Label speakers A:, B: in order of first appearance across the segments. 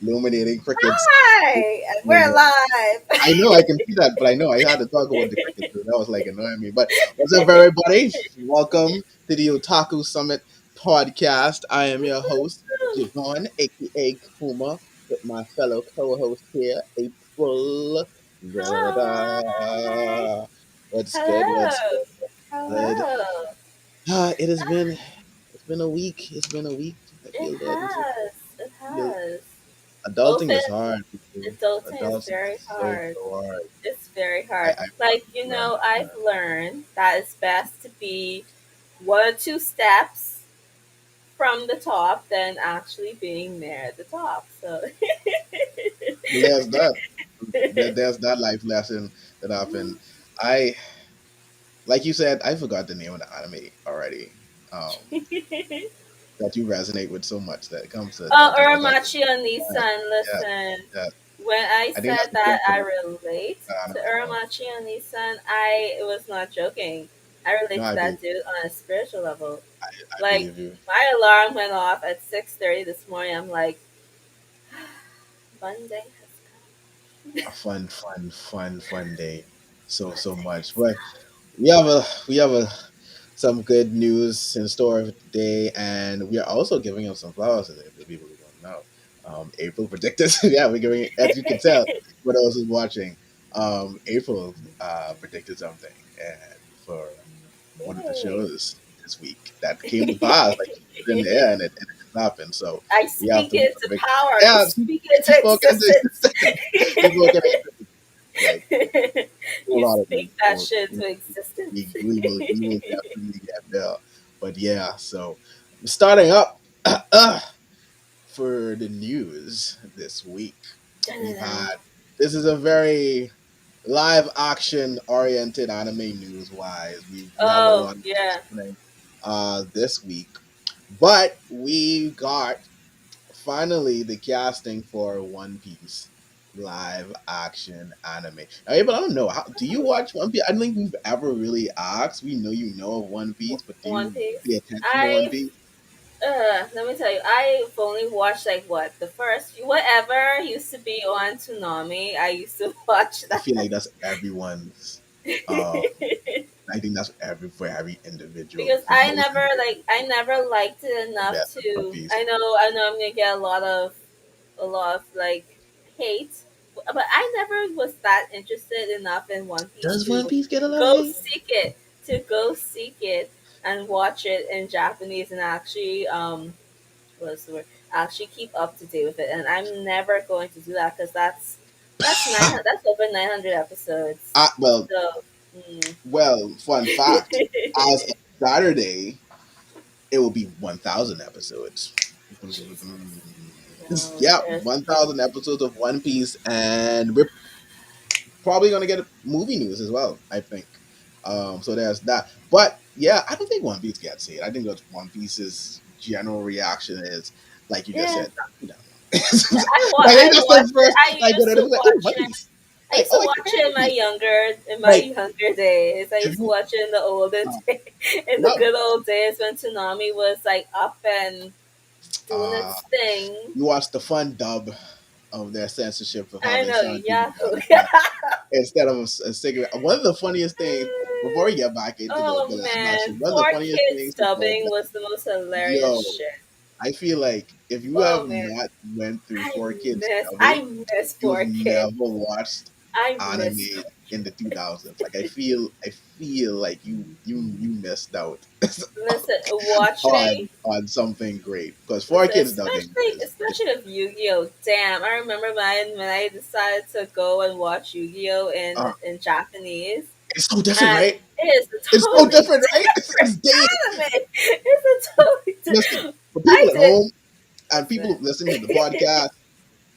A: illuminating crickets.
B: Hi, we're live.
A: I know I can see that, but I know I had to talk about the crickets. So that was like annoying me. But what's up, everybody? Welcome to the Otaku Summit podcast. I am your host, Javon, aka Kuma, with my fellow co-host here, April.
B: Hi.
A: Da-da. What's good? What's
B: Hello.
A: good? What's good?
B: Hello.
A: It has been a week. It's been a week. I
B: It
A: feel good.
B: has. It
A: Feel
B: has.
A: adulting is
B: Open
A: hard. People.
B: adulting is
A: Adulting
B: very
A: is
B: hard.
A: so hard.
B: It's very hard.
A: I
B: Like,
A: learned.
B: I've learned that it's best to be one or two steps from the top than actually being there at the top. So
A: Well, there's that. There's that life lesson that happened. I like you said. I forgot the name of the anime already. That you resonate with so much that it comes to
B: Oh,
A: adulting. But
B: Uramachi and Nissan,
A: yeah,
B: listen.
A: yeah.
B: When I
A: I think
B: said
A: that's the
B: that
A: thing for
B: I
A: the
B: relate to
A: anime as well.
B: Uramachi and Nissan, I was not joking. I
A: No,
B: relate to that dude on a spiritual level.
A: I
B: Like,
A: believe you.
B: my alarm went off at 6:30 this morning. I'm like, Monday has
A: A fun day.
B: come.
A: So
B: Monday
A: much.
B: has
A: But we have some good news in store today, and we are also giving them some flowers today for the people who don't know. April predicted, yeah, we're giving it, as you can tell for those who's watching. April predicted something, and for one of the
B: come.
A: shows this week that came to pass, like she put it in the air, and it happened. So
B: I
A: we have
B: speak
A: to
B: it
A: give a
B: into
A: big,
B: power. I
A: yeah.
B: speak it
A: She
B: into
A: spoke into
B: existence.
A: existence. She spoke into existence. Like
B: You
A: wholeheartedly.
B: speak that
A: So
B: shit into existence.
A: we will definitely get there. But yeah, so starting up for the news this week, we've had this is a very live action oriented anime news wise. We have a
B: Oh,
A: lot of
B: yeah.
A: happening this week. But we got finally the casting for One Piece live action anime. Hey, but I don't know. Do you watch One Piece? I don't think we've ever really asked. We know you know of One Piece, but do
B: One
A: you
B: Piece.
A: pay attention to One
B: I've
A: Piece?
B: let me tell you, I've only watched like what the first whatever used to be on Tsunami. I used to watch
A: I
B: that
A: feel like that's everyone's. Um, I think that's for every individual.
B: because
A: For most individuals,
B: I never liked it
A: yeah,
B: enough
A: One
B: to.
A: Piece.
B: I know I'm gonna get a lot of like hate, but I never was that interested enough in One Piece
A: Does One
B: to
A: Piece get a lot of
B: go
A: hate?
B: seek it and watch it in Japanese and actually what's the word, actually keep up to date with it. And I'm never going to do that because that's over 900 episodes.
A: Well,
B: So
A: fun fact. As of Saturday, it will be 1,000 episodes.
B: Jesus,
A: Yeah,
B: seriously.
A: 1,000 episodes of One Piece, and we're probably gonna get movie news as well. I think. So there's that. But yeah, I don't think One Piece gets hate. I think that One Piece's general reaction is like you just
B: Yeah,
A: said. You know, I think
B: I
A: that's
B: watched
A: the
B: it.
A: first like when it's like, oh, One Piece.
B: I used
A: Oh,
B: to
A: I
B: watch it
A: can.
B: in my
A: Like
B: younger days. I
A: if
B: used to
A: you,
B: watch it in the olden
A: uh,
B: days, in the
A: not
B: good old days when Toonami was like up and doing
A: uh,
B: its thing.
A: you watch the fun dub of their censorship of how
B: I
A: they
B: know
A: sound to you
B: Yahoo.
A: instead of a cigarette. One of the funniest things before we get back into the
B: Oh
A: live
B: man,
A: action, one of the
B: Four
A: funniest
B: Kids
A: things about
B: dubbing
A: that,
B: was the most hilarious
A: yo,
B: shit.
A: I feel like if you
B: Oh
A: have
B: man,
A: not went through Four Kids dubbing,
B: I miss
A: you've
B: Four
A: never
B: Kids.
A: watched
B: I
A: anime
B: miss.
A: in the 2000s. Like I feel like you missed out
B: Listen, watching.
A: on something great because Four
B: Listen,
A: Kids dubbing is
B: especially with Yu-Gi-Oh! Damn, I remember when I decided to go and watch Yu-Gi-Oh!
A: uh,
B: In Japanese,
A: it's so different,
B: and
A: right?
B: it is a
A: It's so
B: totally
A: different, right?
B: different
A: It's day.
B: anime. It's a totally
A: Listen,
B: different.
A: for
B: I
A: people at
B: did
A: home and people
B: listen.
A: listening to the podcast,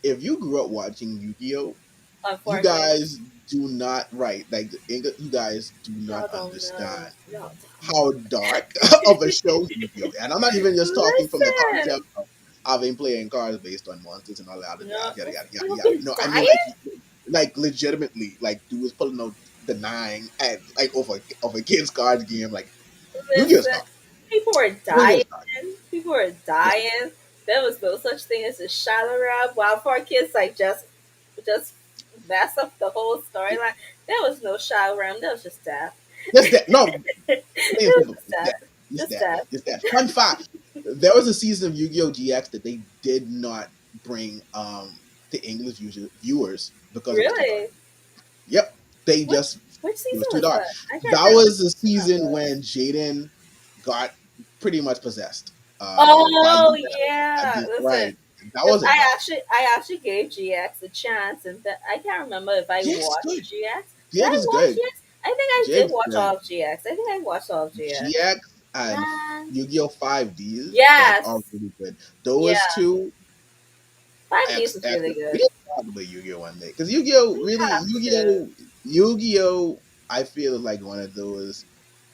A: if you grew up watching Yu-Gi-Oh,
B: On
A: you
B: Four Kids,
A: guys do not like you guys do not
B: y'all don't know.
A: understand
B: Y'all
A: how dark of a show Yu-Gi-Oh! And I'm not even just talking from the
B: listen.
A: concept of having playing cards based on monsters and all that other
B: No,
A: jazz, yada yada yada
B: you'll
A: yada.
B: be
A: No, I mean
B: dying.
A: like legitimately, like dudes pulling out the nine and like of a kid's cards game, like Yu-Gi-Oh!
B: Listen,
A: Stuff.
B: people were
A: Yu-Gi-Oh!
B: dying.
A: Stuff.
B: People were
A: Listen,
B: dying. There was no such thing as a shallow rap. While for kids like just mess up the whole storyline. There was no shallow rap. There was just death.
A: Just that. No, plain and
B: It was
A: simple.
B: just
A: It's that.
B: death.
A: It's
B: Just
A: that.
B: death.
A: It's that. Fun fact: there was a season of Yu-Gi-Oh! GX that they did not bring the English viewers because it was too dark.
B: Really?
A: Yep, they
B: Which
A: just
B: which
A: it
B: season
A: was too
B: was
A: dark.
B: that? I
A: That
B: can't
A: was the season
B: remember.
A: when Jaden got pretty much possessed by
B: Oh
A: the at
B: yeah.
A: the
B: Listen,
A: right. That
B: because
A: was enough.
B: I actually gave GX a chance, and I can't remember if I
A: GX is
B: watched
A: good.
B: GX. Did
A: GX
B: I
A: is
B: watch
A: good.
B: GX? I think I did
A: GX is
B: watch
A: good.
B: all of GX. I think I watched all of GX.
A: GX and
B: Man,
A: Yu-Gi-Oh! 5Ds, like, are
B: yes,
A: really good. Those
B: yeah.
A: two,
B: 5Ds is really
A: we
B: good.
A: need to talk about Yu-Gi-Oh! One day. Because Yu-Gi-Oh!
B: We
A: really,
B: have to.
A: Yu-Gi-Oh! I feel is like one of those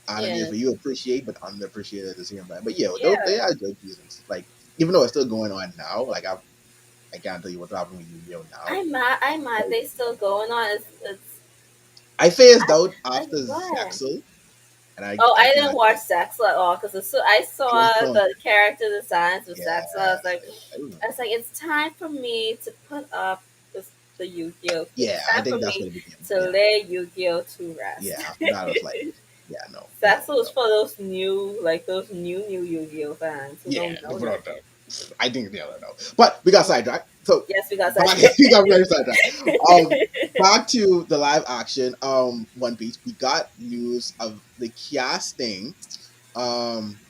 A: animes
B: Yeah,
A: where you appreciate but underappreciated at the same time. But yeah, those,
B: yeah.
A: they are good seasons. Like, even though it's still going on now, like, I can't tell you what's happening with Yu-Gi-Oh! now.
B: I'm mad. I'm mad.
A: Like,
B: They still going on. It's
A: I phased
B: I,
A: out
B: like
A: after
B: what?
A: Zexal, and
B: Oh,
A: I
B: I didn't
A: can't.
B: watch Sex at all because I
A: I was
B: saw
A: from
B: the character designs of
A: yeah,
B: Sex. I was like,
A: I don't know.
B: it's time for me to put up the Yu-Gi-Oh game.
A: Yeah,
B: It's
A: I
B: time for
A: think that's
B: me
A: what it became.
B: to
A: Yeah,
B: lay Yu-Gi-Oh to rest.
A: yeah. After that, I was like, yeah, no,
B: Sex
A: no,
B: was
A: no.
B: for those new Yu-Gi-Oh fans who
A: Yeah,
B: don't
A: no,
B: know
A: without
B: nothing.
A: doubt. I think the other no. But we got sidetracked. So
B: Yes, we got
A: back,
B: that.
A: we got very sidetracked. Back to the live action. One Piece. We got news of the casting. Um,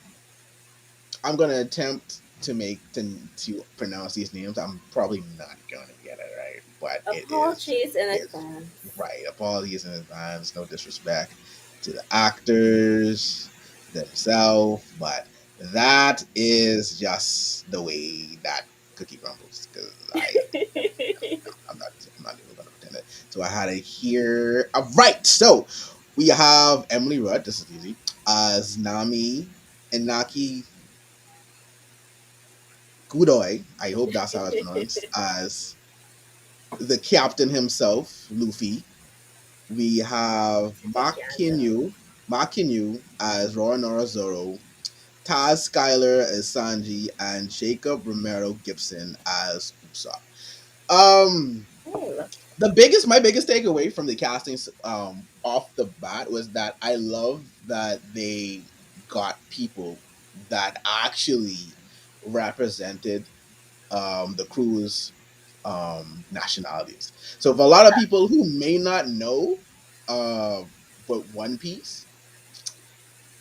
A: I'm gonna attempt to pronounce these names. I'm probably not gonna get it right, but
B: Apologies in
A: it's
B: advance.
A: right. Apologies in advance. No disrespect to the actors themselves, but that is just the way that cookie crumbles. Because I'm not even gonna pretend it. So I had it here. All right. So we have Emily Rudd. This is easy. As Nami Inaki Kudoi, I hope that's how it's pronounced, as the captain himself, Luffy. We have
B: I can't tell.
A: Mark Kinyu as Roronoa Zoro, Taz Skyler as Sanji, and Jacob Romero Gibson as Usopp. Um,
B: Hey, look.
A: my biggest takeaway from the castings off the bat was that I love that they got people that actually represented the crew's nationalities. So for a lot of people who may not know, uh, but One Piece,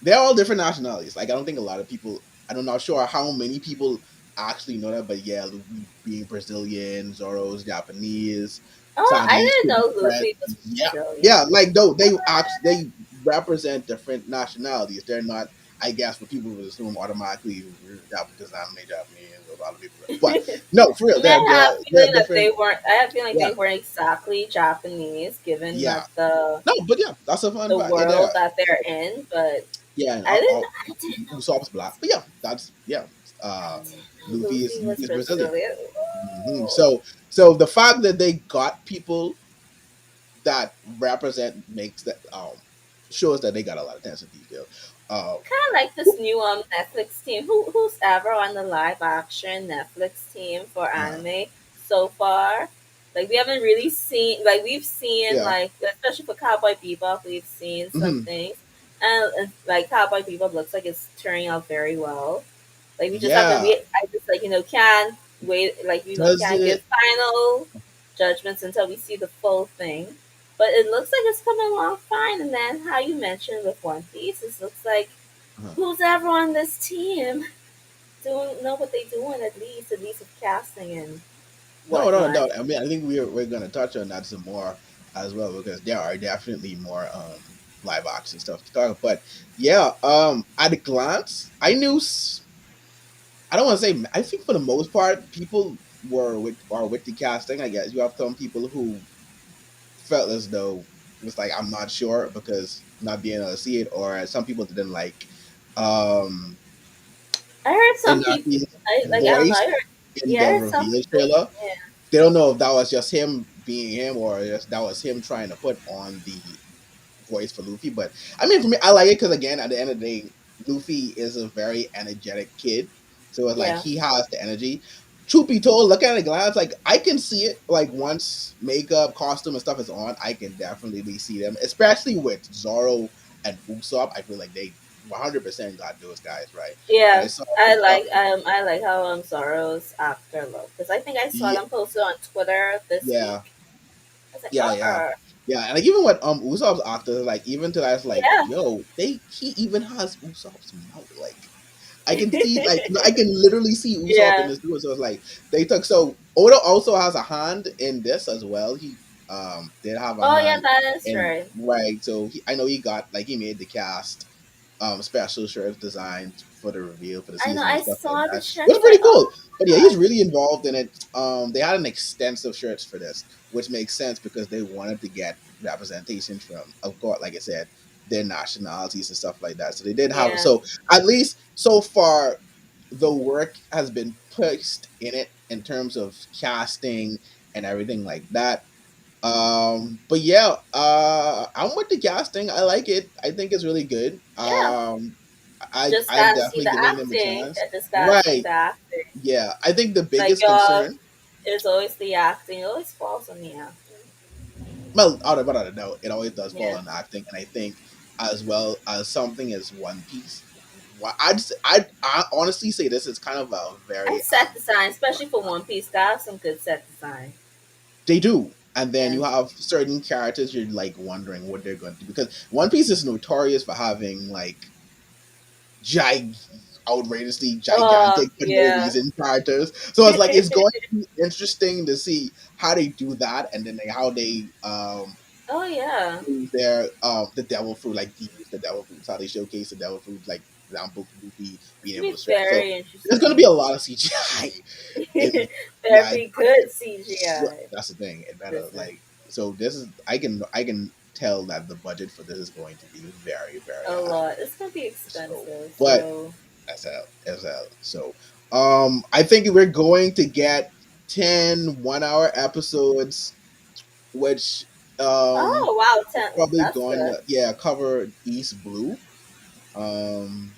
A: they're all different nationalities. Like I don't think a lot of people. I'm not sure how many people actually know that, but yeah, Luffy being Brazilian, Zoro's Japanese,
B: Oh, I
A: Sanji's
B: didn't
A: could be
B: know
A: French.
B: Luffy was
A: Yeah,
B: Brazilian.
A: yeah. Like though they actually
B: What?
A: they represent different nationalities. They're not. I guess what people would assume automatically because I'm Japanese, a lot of people. But no, for real,
B: I mean, I have a
A: they're
B: feeling that
A: different.
B: I have a feeling
A: Yeah,
B: they weren't exactly Japanese, given
A: yeah.
B: that
A: No, but yeah, that's a fun
B: the
A: fact. Yeah,
B: world that they're in. But
A: yeah, and
B: I didn't know
A: Usopp's black. But yeah, that's yeah.
B: I didn't know Luffy
A: Luffy
B: was
A: is Brazilian.
B: Brazilian. Ooh.
A: So the fact that they got people that represent makes that shows that they got a lot of attention to detail. Uh,
B: Kind of like this new Netflix team. Who's ever on the live action Netflix team for
A: uh,
B: anime so far? Like we haven't really seen like we've seen
A: yeah,
B: like especially for Cowboy Bebop we've seen some
A: hmm
B: things and like Cowboy Bebop looks like it's turning out very well. Like we just have to
A: yeah.
B: wait. I just like can't wait. Like
A: Does
B: can't give
A: it?
B: final judgments until we see the full thing. But it looks like it's coming along fine. And then how you mentioned with One Piece, it looks like
A: Uh,
B: who's ever on this team doing know what they doing at least with casting and
A: no, no,
B: whatnot.
A: no. I mean, I think we're gonna touch on that some more as well because there are definitely more live action stuff to talk. About. But yeah, at a glance, I don't want to say. I think for the most part, people are with the casting. I guess you have some people who felt as though it was like I'm not sure because not being able to see it, or some people didn't like um
B: I heard some people.
A: Inaki's
B: I don't know.
A: voice in
B: I
A: the
B: heard some
A: reveal
B: people.
A: trailer.
B: Yeah.
A: They don't know if that was just him being him or just that was him trying to put on the voice for Luffy. But I mean, for me, I like it because again, at the end of the day, Luffy is a very energetic kid. So it's like
B: Yeah.
A: he has the energy. Truth be told, look at it a glance, like I can see it. Like once makeup, costume, and stuff is on, I can definitely see them. Especially with Zoro and Usopp, I feel like they 100% got those guys right. When I
B: Yeah.
A: saw Usopp,
B: I like how Zoro's actor look, because I think I saw
A: yeah,
B: them posted on Twitter this
A: yeah,
B: week. I was like,
A: yeah, yeah,
B: oh
A: yeah, and like even with Usopp's actors, like even to that's like,
B: yeah.
A: yo, he even has Usopp's mouth, like I can see, like I can literally see Usopp in
B: Yeah.
A: this dude. So it's like they took. So Oda also has a hand in this as well. He did have a
B: Oh yeah,
A: hand
B: that is
A: in,
B: right.
A: right. So I know he got, like, he made the cast special shirts designed for the reveal for the
B: I know.
A: season and
B: I
A: stuff like
B: saw the
A: that. It was
B: shirts.
A: pretty
B: Like,
A: cool.
B: oh
A: But yeah,
B: my
A: he's
B: god.
A: really involved in it. They had an extensive shirts for this, which makes sense because they wanted to get representation from, of course, like I said, their nationalities and stuff like that. So they did have,
B: Yeah.
A: so at least so far the work has been pushed in it in terms of casting and everything like that. But yeah, I'm with the casting. I like it. I think it's really good.
B: Yeah. Just
A: I'm
B: gotta see
A: definitely
B: the
A: giving them a
B: acting.
A: chance.
B: I just gotta see
A: Right.
B: the acting.
A: Yeah. I think the
B: Like
A: biggest
B: y'all,
A: concern,
B: it's always the acting. It always falls on the acting.
A: well, out of doubt, it always does fall
B: Yeah.
A: on acting, and I think as well as something as One Piece. I honestly say this is kind of a
B: And
A: very
B: set design, especially for One Piece, they have some good set design.
A: they do. And then
B: Yeah.
A: you have certain characters you're like wondering what they're going to do, because One Piece is notorious for having like gig outrageously
B: Oh
A: gigantic for no
B: yeah.
A: reason characters. So it's like it's going to be interesting to see how they do that, and then how they
B: Oh yeah.
A: use their the devil fruit, like they use the devil fruits, how they showcase the devil fruit, like for example Luffy
B: It's
A: being
B: gonna
A: able
B: be
A: to stretch. So
B: very
A: there's going to be
B: interesting.
A: a lot of CGI in live
B: Very good
A: action.
B: CGI.
A: That's the thing. It better,
B: Listen,
A: like, so this is, I can tell that the budget for this is going to be very very
B: a
A: high.
B: lot. It's gonna be
A: So,
B: expensive.
A: but
B: So
A: SL. So, I think we're going to get 10 1 hour episodes, which
B: oh wow,
A: probably
B: that's
A: going
B: good.
A: to, yeah, cover East Blue. Um,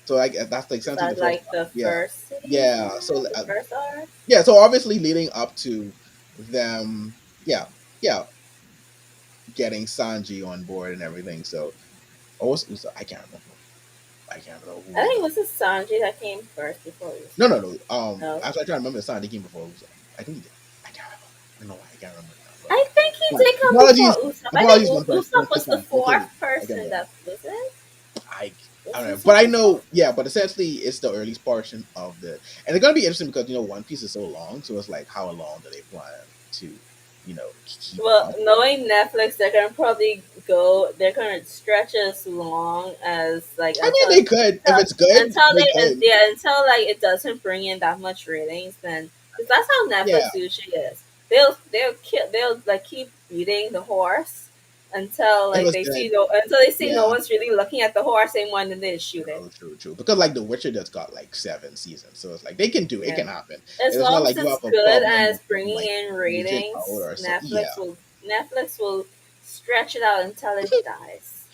A: so I guess that's like
B: Is
A: essentially the
B: that
A: first
B: like
A: arc.
B: the
A: Yeah,
B: first season?
A: yeah. So
B: The first arc?
A: yeah, so obviously leading up to them, yeah, yeah, getting Sanji on board and everything. So, also, I can't remember. I can't remember who
B: I
A: was
B: think it
A: on.
B: was the Sanji that came first before
A: No,
B: Usopp.
A: no, no.
B: No,
A: Actually, I try to remember the sign that came before Usopp. I think he did. I can't remember. I don't know why I can't remember now. But
B: I think he
A: yeah.
B: did come before
A: Apologies,
B: Usopp. I think
A: apologies, one
B: Usopp was the
A: person. Don't kill
B: fourth
A: me. I can't
B: person
A: remember.
B: that was it.
A: I
B: Was
A: I don't know, but
B: Usopp
A: I
B: the fourth?
A: know. Yeah, but essentially, it's the early portion of the, and it's gonna be interesting because One Piece is so long, so it's like how long do they plan to keep it
B: Well,
A: up?
B: knowing Netflix, they're gonna probably go. They're gonna stretch as long as like
A: I mean, they could if it's good. They could.
B: until like it doesn't bring in that much ratings. Then because that's how
A: Yeah,
B: Netflix usually is. They'll like keep beating the horse until
A: if
B: like
A: it's
B: they see
A: good.
B: no until they see no
A: Yeah.
B: one's really looking at the horse anymore, and then they shoot it.
A: True, true, true. Because like The Witcher just got like 7 seasons, so it's like they can do it. It
B: Yeah.
A: can happen.
B: As
A: It's not
B: long
A: like
B: as
A: you
B: it's
A: have a
B: good
A: problem
B: and
A: with
B: it's bringing
A: like
B: in
A: agent out
B: ratings,
A: or something. Yeah.
B: Netflix will stretch it out until it dies.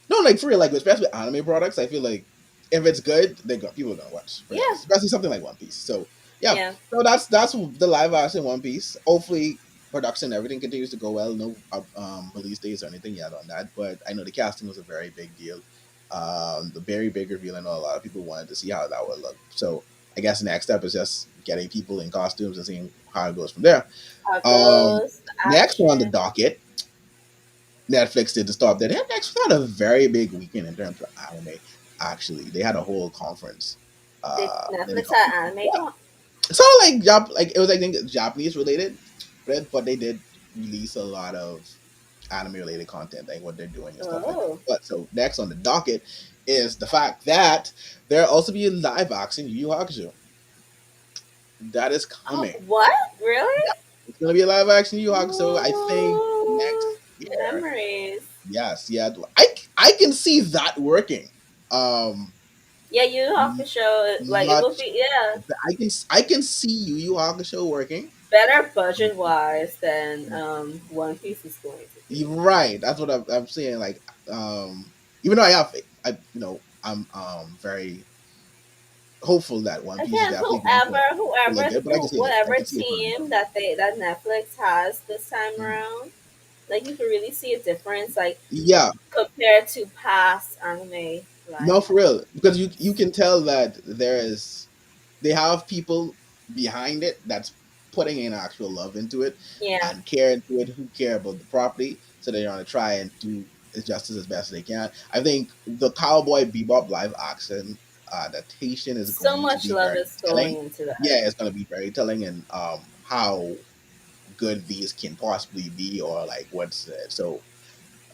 A: No, like for real, like especially anime products, I feel like if it's good, people are gonna watch
B: Yeah,
A: regardless. Especially something like One Piece. So yeah,
B: yeah.
A: so that's the live action One Piece. Hopefully, production everything continues to go well. No release dates or anything yet on that, but I know the casting was a very big deal. The very big reveal. I know a lot of people wanted to see how that would look. So I guess the next step is just getting people in costumes and seeing how it goes from there.
B: How it
A: Um,
B: goes, the
A: Next on the
B: action.
A: docket, Netflix did the start. They actually had a very big weekend in terms of anime. Actually, they had a whole conference.
B: Did
A: In the
B: Netflix
A: conference.
B: have anime?
A: Yeah. So like like it was, I think, Japanese related, but they did release a lot of anime related content, like what they're doing and stuff like that.
B: Oh,
A: But so next on the docket is the fact that there also be a live action Yu Yu Hakusho that is
B: oh,
A: coming.
B: what? Really?
A: Yeah, it's gonna be a live action Yu Yu Hakusho. I think
B: Ooh,
A: next year.
B: memories.
A: Yes, yeah, I can see that working. Um,
B: Yeah, Yu Yu
A: m-
B: Hakusho, like it will
A: much
B: be, yeah,
A: I can see Yu Yu Hakusho working.
B: better budget wise than One Piece is going to be.
A: You're right. That's what I'm saying. Like, even though I have, I I'm very hopeful that One Piece is
B: Again,
A: definitely going to look good. But I can see it. I
B: whatever
A: can see it turning
B: team
A: out.
B: that Netflix has this time
A: Mhm.
B: around, like you can really see a difference, like
A: Yeah,
B: compared to past anime live
A: no, for real, because you
B: actions.
A: can tell that they have people behind it that's putting in actual love into it
B: Yeah,
A: and care into it, who care about the property, so they're going to try and do it justice as best they can. I think the Cowboy Bebop live action adaptation is
B: so
A: going to
B: much
A: be
B: love
A: very
B: is
A: telling.
B: going into that.
A: Yeah, it's going to be very telling, and how good these can possibly be, or like what's it. So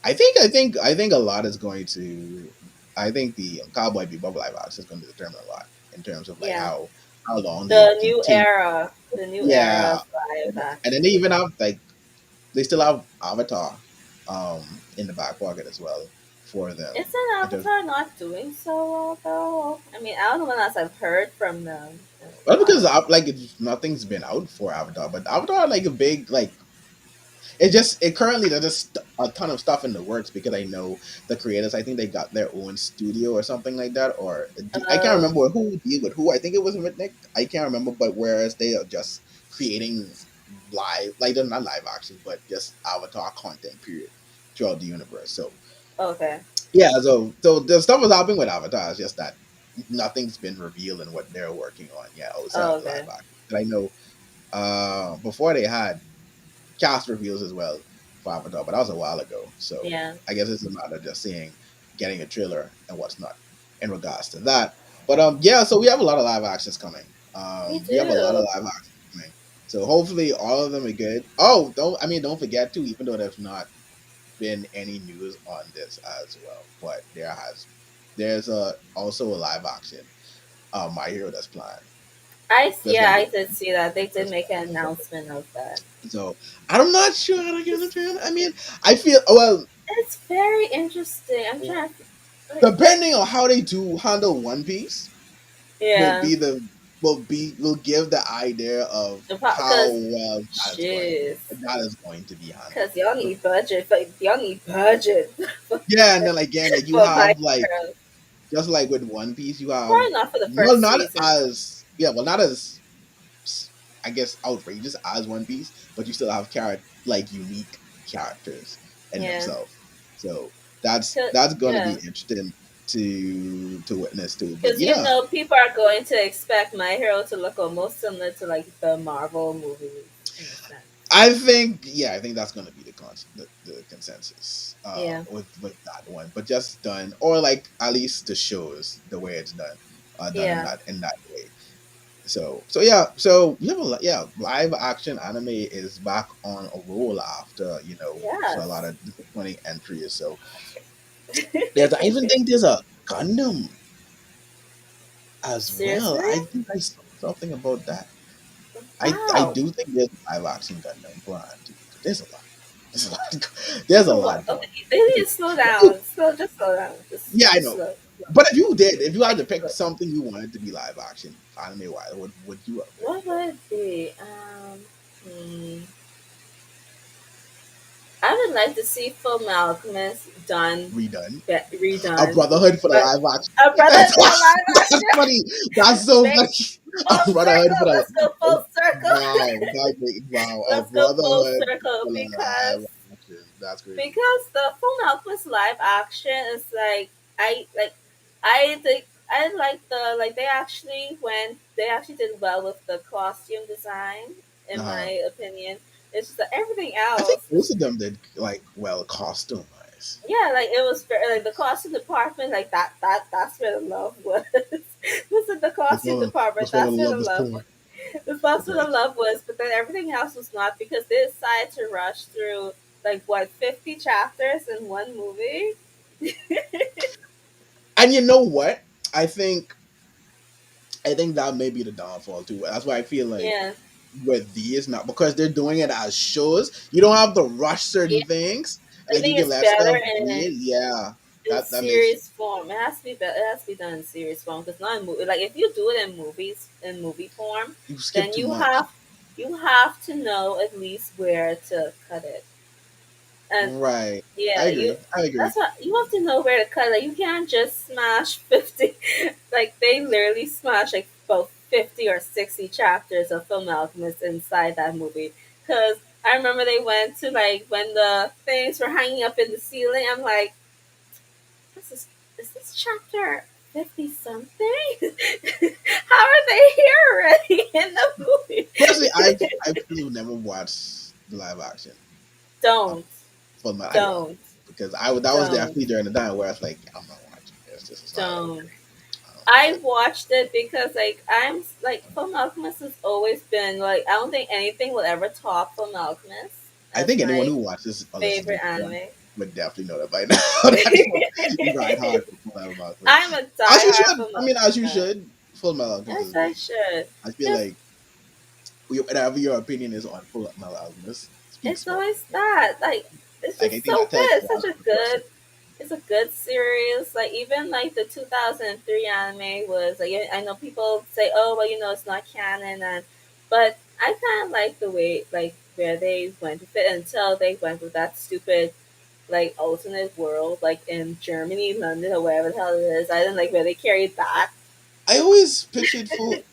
A: I think a lot is going to. I think the Cowboy Bebop live action is going to determine a lot in terms of like
B: Yeah,
A: how long they continue.
B: the new era
A: Yeah,
B: of live
A: and then they
B: action.
A: even have like they still have Avatar, in the back pocket as well for them.
B: Isn't
A: In terms,
B: Avatar not doing so well though? I mean, I don't know when else I've heard from them in a
A: well, because
B: while.
A: like nothing's been out for Avatar, but Avatar like a big like it currently there's just a ton of stuff in the works because I know the creators. I think they got their own studio or something like that, or I can't
B: Oh,
A: remember who deal with who. I think it was with Nick. I can't remember, but whereas they are just creating live, like they're not live actions, but just Avatar content period throughout the universe. So
B: okay.
A: yeah, so the stuff is happening with Avatar. It's just that nothing's been revealed in what they're working on yet outside
B: Oh,
A: of the live
B: okay.
A: action. And I know before they had cast reveals as well for Avatar, but that was a while ago. So
B: Yeah.
A: I guess it's a matter of just seeing, getting a trailer and what's not in regards to that. But yeah, so we have a lot of live actions coming.
B: We
A: We have a lot of
B: do.
A: live actions coming. So hopefully all of them are good. Oh, don't forget too, even though there's not been any news on this as well, but there's also a live action My Hero that's planned. That's
B: Yeah,
A: gonna be
B: I did see that. They
A: the
B: did
A: first
B: make an
A: one.
B: announcement of that.
A: So I'm not sure how to get the trailer. I mean, I feel well.
B: It's very interesting. I'm trying to like
A: Depending on how they do handle One Piece, will
B: yeah.
A: be the will give the idea of how
B: Because
A: well
B: shit.
A: that is going to be
B: Because
A: handled.
B: y'all need budget. But y'all need budget
A: Yeah, and then again, like you
B: for my
A: have like
B: girl.
A: just like with One Piece, you have
B: Probably not for the
A: well
B: first
A: not
B: season.
A: as yeah well not as I guess outrageous as One Piece, but you still have like unique characters in
B: Yeah.
A: themselves. So
B: 'Cause-
A: that's going to be
B: yeah.
A: interesting to witness too. But
B: Because you
A: yeah,
B: know, people are going to expect My Hero to look almost similar to like the Marvel movies in a sense.
A: I think that's going to be the consensus
B: Yeah.
A: with that one. But just done, or like at least the shows the way it's done, done
B: Yeah.
A: in that way. So yeah, so we have a lot. Yeah, live action anime is back on a roll after so a lot
B: Yes.
A: of disappointing entries. So I even think there's a Gundam as well.
B: Seriously?
A: I think I saw something about that. I
B: Wow.
A: do think there's a live action Gundam planned too. There's a lot. There's a lot. There's
B: There's
A: a
B: a lot.
A: lot going.
B: Okay, they need to slow down. Just slow down.
A: Yeah, I
B: Just
A: know.
B: slow.
A: But if you had
B: Take
A: to
B: it
A: pick
B: slow.
A: something you wanted to be live action anime wise, what would you have picked?
B: What would it be? Hmm. I would like to see Full Alchemist done,
A: Redone? A
B: redone,
A: Brotherhood for the
B: but
A: live action.
B: a brother
A: That's
B: for the live
A: that's
B: action.
A: funny. That's so
B: Make
A: funny. A
B: full
A: Brotherhood
B: circle.
A: for the
B: Let's go full circle.
A: wow. A
B: Let's go full
A: Brotherhood
B: circle
A: for the
B: because
A: live action. That's crazy.
B: the Full Alchemist live action is like I think I like they actually did well with the costume design in
A: Uh-huh.
B: my opinion. It's just that everything
A: I think
B: else
A: most
B: is
A: of them did like well costume wise.
B: yeah, like it was very like the costume department, like that's where the love was. Was in the costume department,
A: That's why the
B: that's where
A: love
B: the
A: is
B: love was.
A: pouring.
B: That's where the
A: Okay.
B: love was, but then everything else was not because they decided to rush through like what 50 chapters in one movie.
A: And you know what? I think I think that may be the downfall too. That's why I feel like
B: Yeah,
A: with these now because they're doing it as shows, you don't have to rush
B: yeah.
A: certain things.
B: I
A: Like you
B: think
A: can
B: it's
A: let
B: better
A: stuff breathe. Yeah,
B: in
A: that makes
B: series form. It has to be better. It has to be done in series form because not in movie. Like if you do it in movie form,
A: you skip
B: then
A: too much.
B: you have to know at least where to cut it. And
A: Right. I
B: yeah,
A: agree. I agree.
B: that's what you have to know where to cut. Like you can't just smash 50. Like they literally smash like about 50 or 60 chapters of Film Alchemist inside that movie. Because I remember they went to like when the things were hanging up in the ceiling. I'm like, this is this chapter 50 something? How are they here already in the movie?
A: Personally, I personally never watched the live action. Um,
B: Don't,
A: for my I will,
B: don't,
A: because that was
B: don't,
A: definitely during the time where I was like, I'm not watching this. This is not gonna
B: don't.
A: work. I don't think
B: I
A: so.
B: watched it because like I'm like Full Alchemist has always been like I don't think anything will ever top Full Alchemist
A: I
B: as
A: think anyone
B: my
A: who watches or listens to
B: favorite
A: this one
B: anime.
A: would definitely know that by now. That's what you ride hard for Full Metal Alchemist.
B: I'm a
A: As you
B: diehard
A: should.
B: Full
A: I mean, as you
B: Alchemist.
A: should. Full Metal Alchemist
B: Yes,
A: is
B: I
A: great.
B: should.
A: I feel
B: Cause
A: like whatever your opinion is on Full Metal Alchemist speaks
B: it's
A: for
B: always
A: it.
B: that. Like it's
A: Like I
B: just
A: think
B: so
A: that tells
B: good.
A: a
B: It's
A: lot
B: such
A: of
B: a
A: the person.
B: good. It's a good series. Like even like the 2003 anime was like I know people say oh well it's not canon but I kind of like the way like where they went with it until they went with that stupid like alternate world like in Germany, London or wherever the hell it is. I didn't like where they carried that.
A: I always pictured full.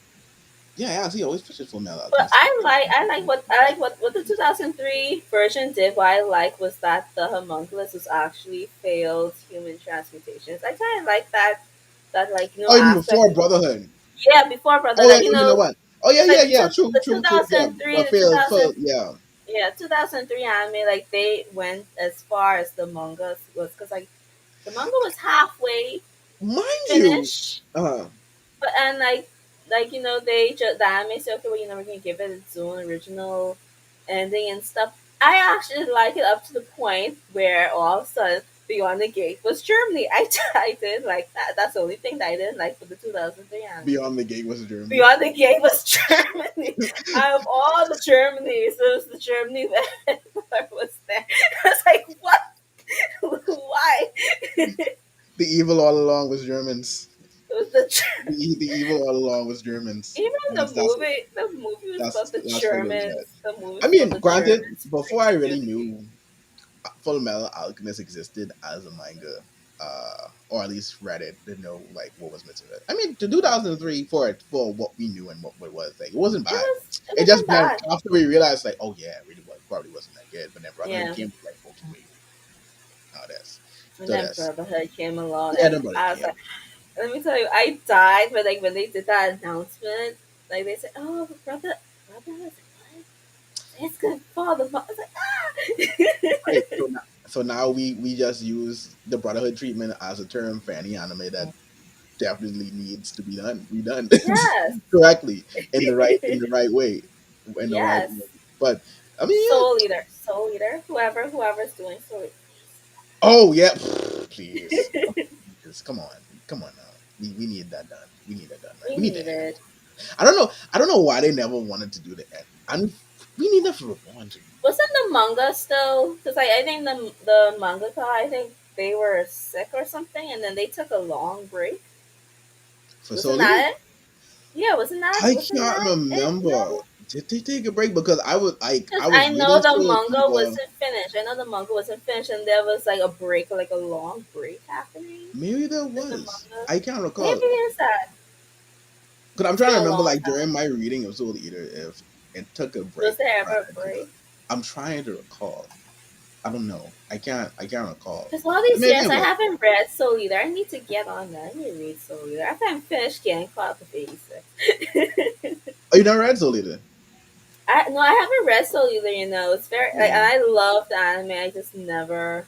A: Yeah, I actually always pictured Full Metal
B: But
A: Alchemist.
B: I like what the 2003 version did. What I like was that the homunculus was actually failed human transmutations. I kind of like that like
A: Oh, even
B: aspect.
A: before Brotherhood.
B: Yeah, before brother,
A: Oh,
B: like
A: wait, you know what? Oh, yeah,
B: because
A: yeah,
B: like
A: yeah. True,
B: the
A: true, true. Yeah,
B: 2003
A: but
B: the
A: failed,
B: 2000
A: failed. Yeah.
B: 2003 anime like they went as far as the manga was because like the manga was halfway
A: Mind you.
B: finished.
A: Uh,
B: But and like they just the anime say okay, well we're gonna give it its own original ending and stuff. I actually like it up to the point where all of a sudden Beyond the Gate was Germany. I did like that. That's the only thing that I didn't like for the 2003 anime.
A: Beyond the Gate was Germany.
B: Beyond the Gate was Germany. Out of all the Germanys, it was the Germany that was there. I was like, what? Why? It
A: The evil all along was Germans.
B: was the
A: The evil all along was Germans.
B: even
A: That's that's
B: the movie was about the
A: that's fully legit.
B: Germans. The movie
A: I
B: was about
A: mean,
B: the
A: granted,
B: Germans
A: before I
B: breaking through
A: really
B: the gate.
A: knew Full Metal Alchemist existed as a manga, or at least read it, didn't know like what was missing it. I mean, to 2003 for what we knew and what it was like, it wasn't bad.
B: It
A: It just
B: wasn't
A: meant
B: bad.
A: after we realized like, oh yeah, it really was probably wasn't that good. But then Brotherhood
B: Yeah.
A: came like, okay, wait, now this,
B: And
A: so
B: then
A: this,
B: Brotherhood came along
A: yeah,
B: and
A: then Brotherhood
B: I was
A: came.
B: like let me tell you, I died but like when they did that announcement, like they said, oh Brotherhood what? It's gonna fall the I was like,
A: Right.
B: ah
A: So now we just use the Brotherhood treatment as a term for any anime that definitely needs to be redone
B: Yes.
A: correctly in the right way, in the right
B: Yes.
A: way. But I mean, yeah.
B: Soul Eater, whoever's doing Soul Eater.
A: Oh yeah, please, come on now. We need that done. We need that done. Right.
B: We
A: We need the
B: need
A: end.
B: it.
A: I don't know why they never wanted to do the end. And we need that for one too.
B: Wasn't the manga still? Because I think the mangaka, I think they were sick or something, and then they took a long break.
A: For
B: Wasn't
A: Soul Eater,
B: that it? Yeah, wasn't that
A: I
B: wasn't
A: can't
B: that it?
A: remember.
B: No,
A: Did they take a break? Because
B: because
A: I was
B: I know
A: reading
B: the
A: Soul
B: manga
A: Eater.
B: wasn't finished. I know the manga wasn't finished, and there was like a break, like a long break happening
A: Maybe there
B: in the
A: was.
B: manga.
A: I can't
B: Maybe
A: recall.
B: it's that.
A: Because I'm
B: It's
A: trying
B: been
A: to
B: a
A: remember,
B: long
A: like
B: time.
A: during my reading of Soul Eater, if it took a
B: Was
A: break
B: there
A: prior
B: ever a
A: to
B: break?
A: it. I'm trying to recall. I don't know. I can't recall.
B: Because all
A: I
B: these
A: mean,
B: years
A: again,
B: I
A: look.
B: haven't read Soul Eater. I need to get on that. I need to read Soul Eater. After I'm finished getting caught up with 86.
A: Oh, you never read Soul Eater?
B: No, I haven't read Soul Eater. It's very like, and
A: Hmm.
B: I love the anime. I just never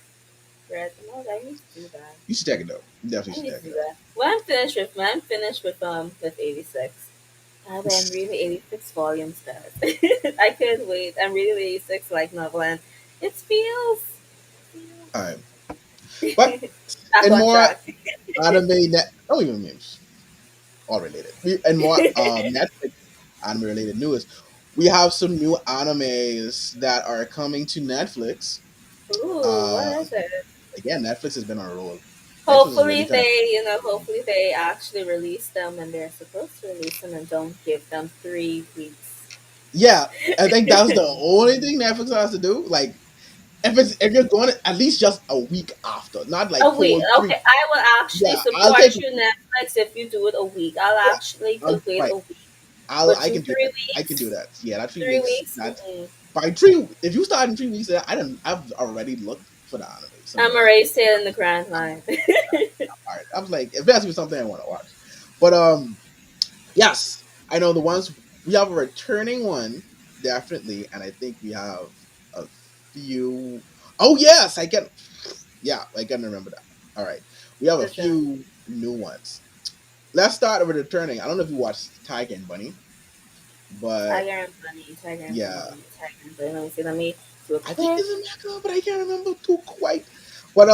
B: read. No, I need to do that.
A: You should check it out. You definitely
B: I
A: should
B: need
A: check
B: to do
A: it
B: that. When I'm finished with 86. But I'm
A: out.
B: reading 86 volumes, guys. I couldn't wait. I'm reading 86 like novel, and it
A: All
B: feels
A: right, but
B: back
A: and
B: on
A: more
B: track.
A: anime net. Don't even mean all related. And more Netflix anime related news. We have some new animes that are coming to Netflix.
B: Ooh, what
A: Uh,
B: is it?
A: again, Netflix has been on a roll. Netflix is really
B: Hopefully
A: trying.
B: hopefully they actually release them when they're supposed to release them and don't give them 3 weeks.
A: Yeah, I think that's the only thing Netflix has to do. Like, if you're going at least just a week after, not like
B: A week.
A: full 3.
B: Okay, I will actually
A: Yeah, I'll take.
B: support you, Netflix, if you do it a week. I'll
A: Yeah,
B: actually could wait
A: right.
B: a week. But
A: I
B: you
A: can do that.
B: three
A: I can do
B: weeks?
A: that. Yeah, that 3 weeks.
B: 3 weeks?
A: That
B: Mm-mm.
A: by 3. If you start in 3 weeks, I don't. I've already looked for the anime. So I'm
B: I'm
A: like,
B: already sailing the Grand
A: I'm,
B: Line.
A: all right. I was like, if that's something I want to watch, but yes, I know the ones we have a returning one definitely, and I think we have a few. Oh yes, I can. Yeah, I can remember that. All right, we have a
B: Which one?
A: few new ones. Let's start with returning. I don't know if you watched Tiger and Bunny, but
B: Tiger and Bunny, Tiger and
A: yeah,
B: Bunny, Tiger and Bunny. Let me see. Let me do a
A: I think
B: quick.
A: it's a manga, but I can't remember too quite. But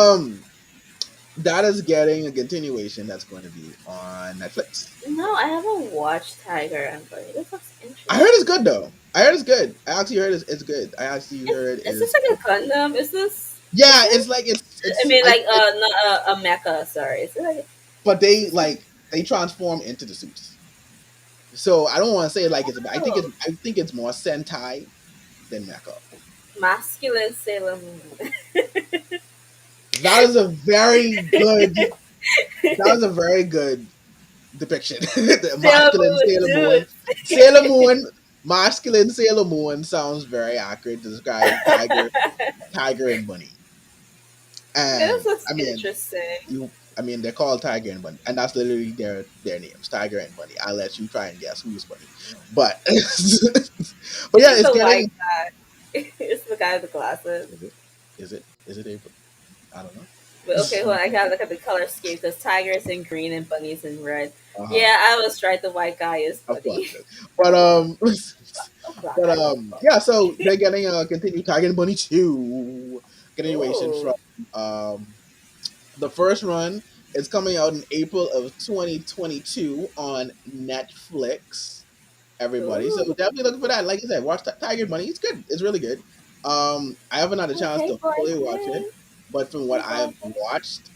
A: that is getting a continuation that's going to be on Netflix.
B: No, I haven't watched Tiger and Bunny. This looks
A: I heard
B: interesting.
A: it's good though. I heard it's good. I actually heard it's good. I actually heard
B: Is this
A: is
B: like a Gundam? Is this? Is
A: yeah.
B: this?
A: It's like
B: I
A: it's
B: mean,
A: I
B: like
A: it,
B: not a mecha. Sorry. Is it like?
A: but
B: Is
A: they
B: this like?
A: like they transform into the suits. So I don't want to say like it's.
B: Oh,
A: I think it's more Sentai than Mecha.
B: masculine Sailor Moon.
A: That is a very good. That is a very good depiction. The
B: Sailor
A: masculine
B: Moon,
A: Sailor Moon.
B: dude.
A: Sailor Moon. Masculine Sailor Moon sounds very accurate to describe Tiger and Bunny.
B: Okay, this
A: And
B: looks
A: I mean,
B: interesting.
A: I mean, they're called Tiger and Bunny, and that's literally their names, Tiger and Bunny. I'll let you try and guess who's Bunny, but but
B: Is
A: yeah,
B: this
A: it's
B: the white
A: getting.
B: guy? It's the guy with the glasses.
A: Is it? Is it April? I don't know.
B: But okay, hold on. I gotta look at the color scheme because tiger's in green and bunny's in red.
A: Uh huh.
B: Yeah, I was right. The white guy is
A: Of course
B: Bunny.
A: it is. But
B: Oh god,
A: but
B: I love
A: yeah. So they're getting a continued Tiger and Bunny 2 continuation from
B: Ooh,
A: um the first run is coming out in April of 2022 on Netflix. Everybody, so
B: ooh.
A: definitely looking for that. Like I said, watch Tiger Bunny. It's good. It's really good. I haven't had a chance
B: Okay,
A: to fully watch it,
B: boyfriend.
A: but from what
B: Okay,
A: I've
B: boyfriend.
A: watched,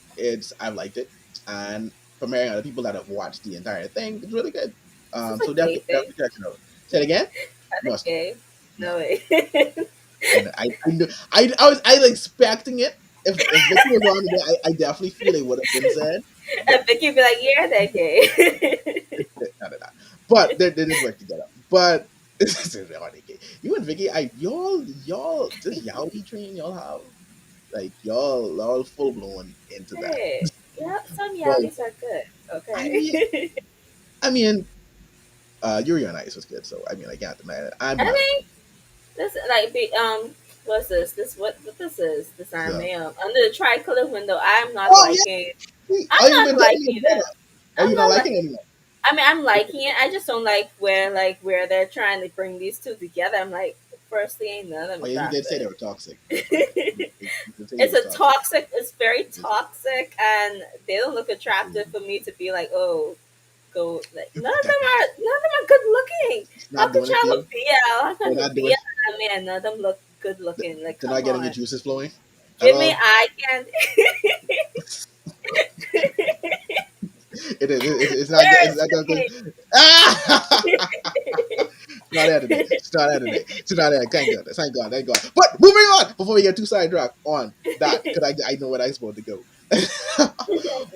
A: I've liked it, and from hearing other people that have watched the entire thing, it's really good.
B: Is this a
A: So
B: gay thing?
A: definitely check it out. Say it again.
B: Are
A: No,
B: they
A: it's not.
B: gay?
A: No,
B: No way.
A: I knew, I was expecting it. If Vicky was on today, I definitely feel it would have been said, but
B: And Vicky be like, yeah, they're gay.
A: no, no, no. But they did work together. But you and Vicky, y'all this yaoi train y'all have, like y'all full blown into that.
B: Hey, yeah, some
A: But
B: yaois are good.
A: I mean,
B: Okay.
A: I mean, Yuri on Ice was good, so I mean, I can't deny it. I'm
B: I
A: not a
B: mean, this like what's this? This what this is? This
A: so.
B: anime under the tricolor window. I'm not
A: Oh yeah,
B: liking.
A: oh
B: I'm
A: you've
B: not
A: been telling me
B: liking
A: about
B: it.
A: that. Oh,
B: I'm
A: you're not
B: not
A: liking
B: like.
A: it anymore.
B: I mean, I'm liking it. I just don't like where they're trying to bring these two together. I'm like, firstly, ain't none of them
A: Oh yeah, you did say they
B: attractive.
A: were toxic. That's right.
B: It's
A: You did say they were
B: a
A: toxic.
B: toxic. It's very toxic, and they don't look attractive
A: Mm.
B: for me to be like, oh, go. Like
A: That
B: none of them are good looking.
A: it's
B: How
A: not
B: could
A: doing it
B: y'all
A: for you.
B: look BL? How
A: They're
B: can
A: not
B: look
A: doing.
B: BL? Man, none of them look good looking. Like,
A: They're
B: come
A: not getting your
B: on,
A: juices flowing at
B: give me
A: all.
B: eye candy.
A: It is. It's not.
B: Where
A: It's
B: is
A: not
B: Vicky?
A: good. Ah! It's not there today. It's not there today. It's not there. Thank God. Thank God. Thank God. But moving on before we get too sidetracked on that, because I know where I'm supposed to go.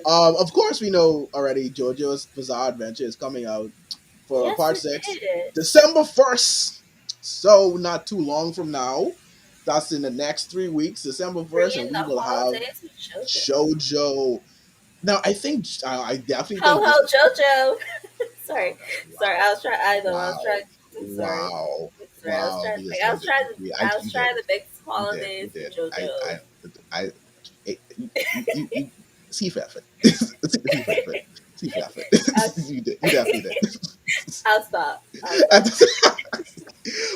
A: Of course, we know already. JoJo's Bizarre Adventure is coming out for
B: Yes,
A: part
B: it
A: 6,
B: is.
A: December 1st. So not too long from now. That's in the next 3 weeks, December 1st, and
B: Bringing
A: we
B: the
A: will have
B: holidays with JoJo.
A: JoJo. Now, I definitely
B: Ho
A: think this.
B: ho JoJo.
A: Wow,
B: Sorry,
A: that's
B: sorry.
A: wow,
B: I was trying. I know. I was
A: wow,
B: trying. I'm sorry.
A: wow,
B: I'm sorry. I was
A: wow.
B: trying to
A: Because
B: think. I was trying to. I was
A: you did,
B: trying to mix
A: you did,
B: holidays
A: you
B: with
A: did.
B: JoJo.
A: I you see effort, see effort, see effort.
B: I'll,
A: You definitely did.
B: I'll stop. I'll stop.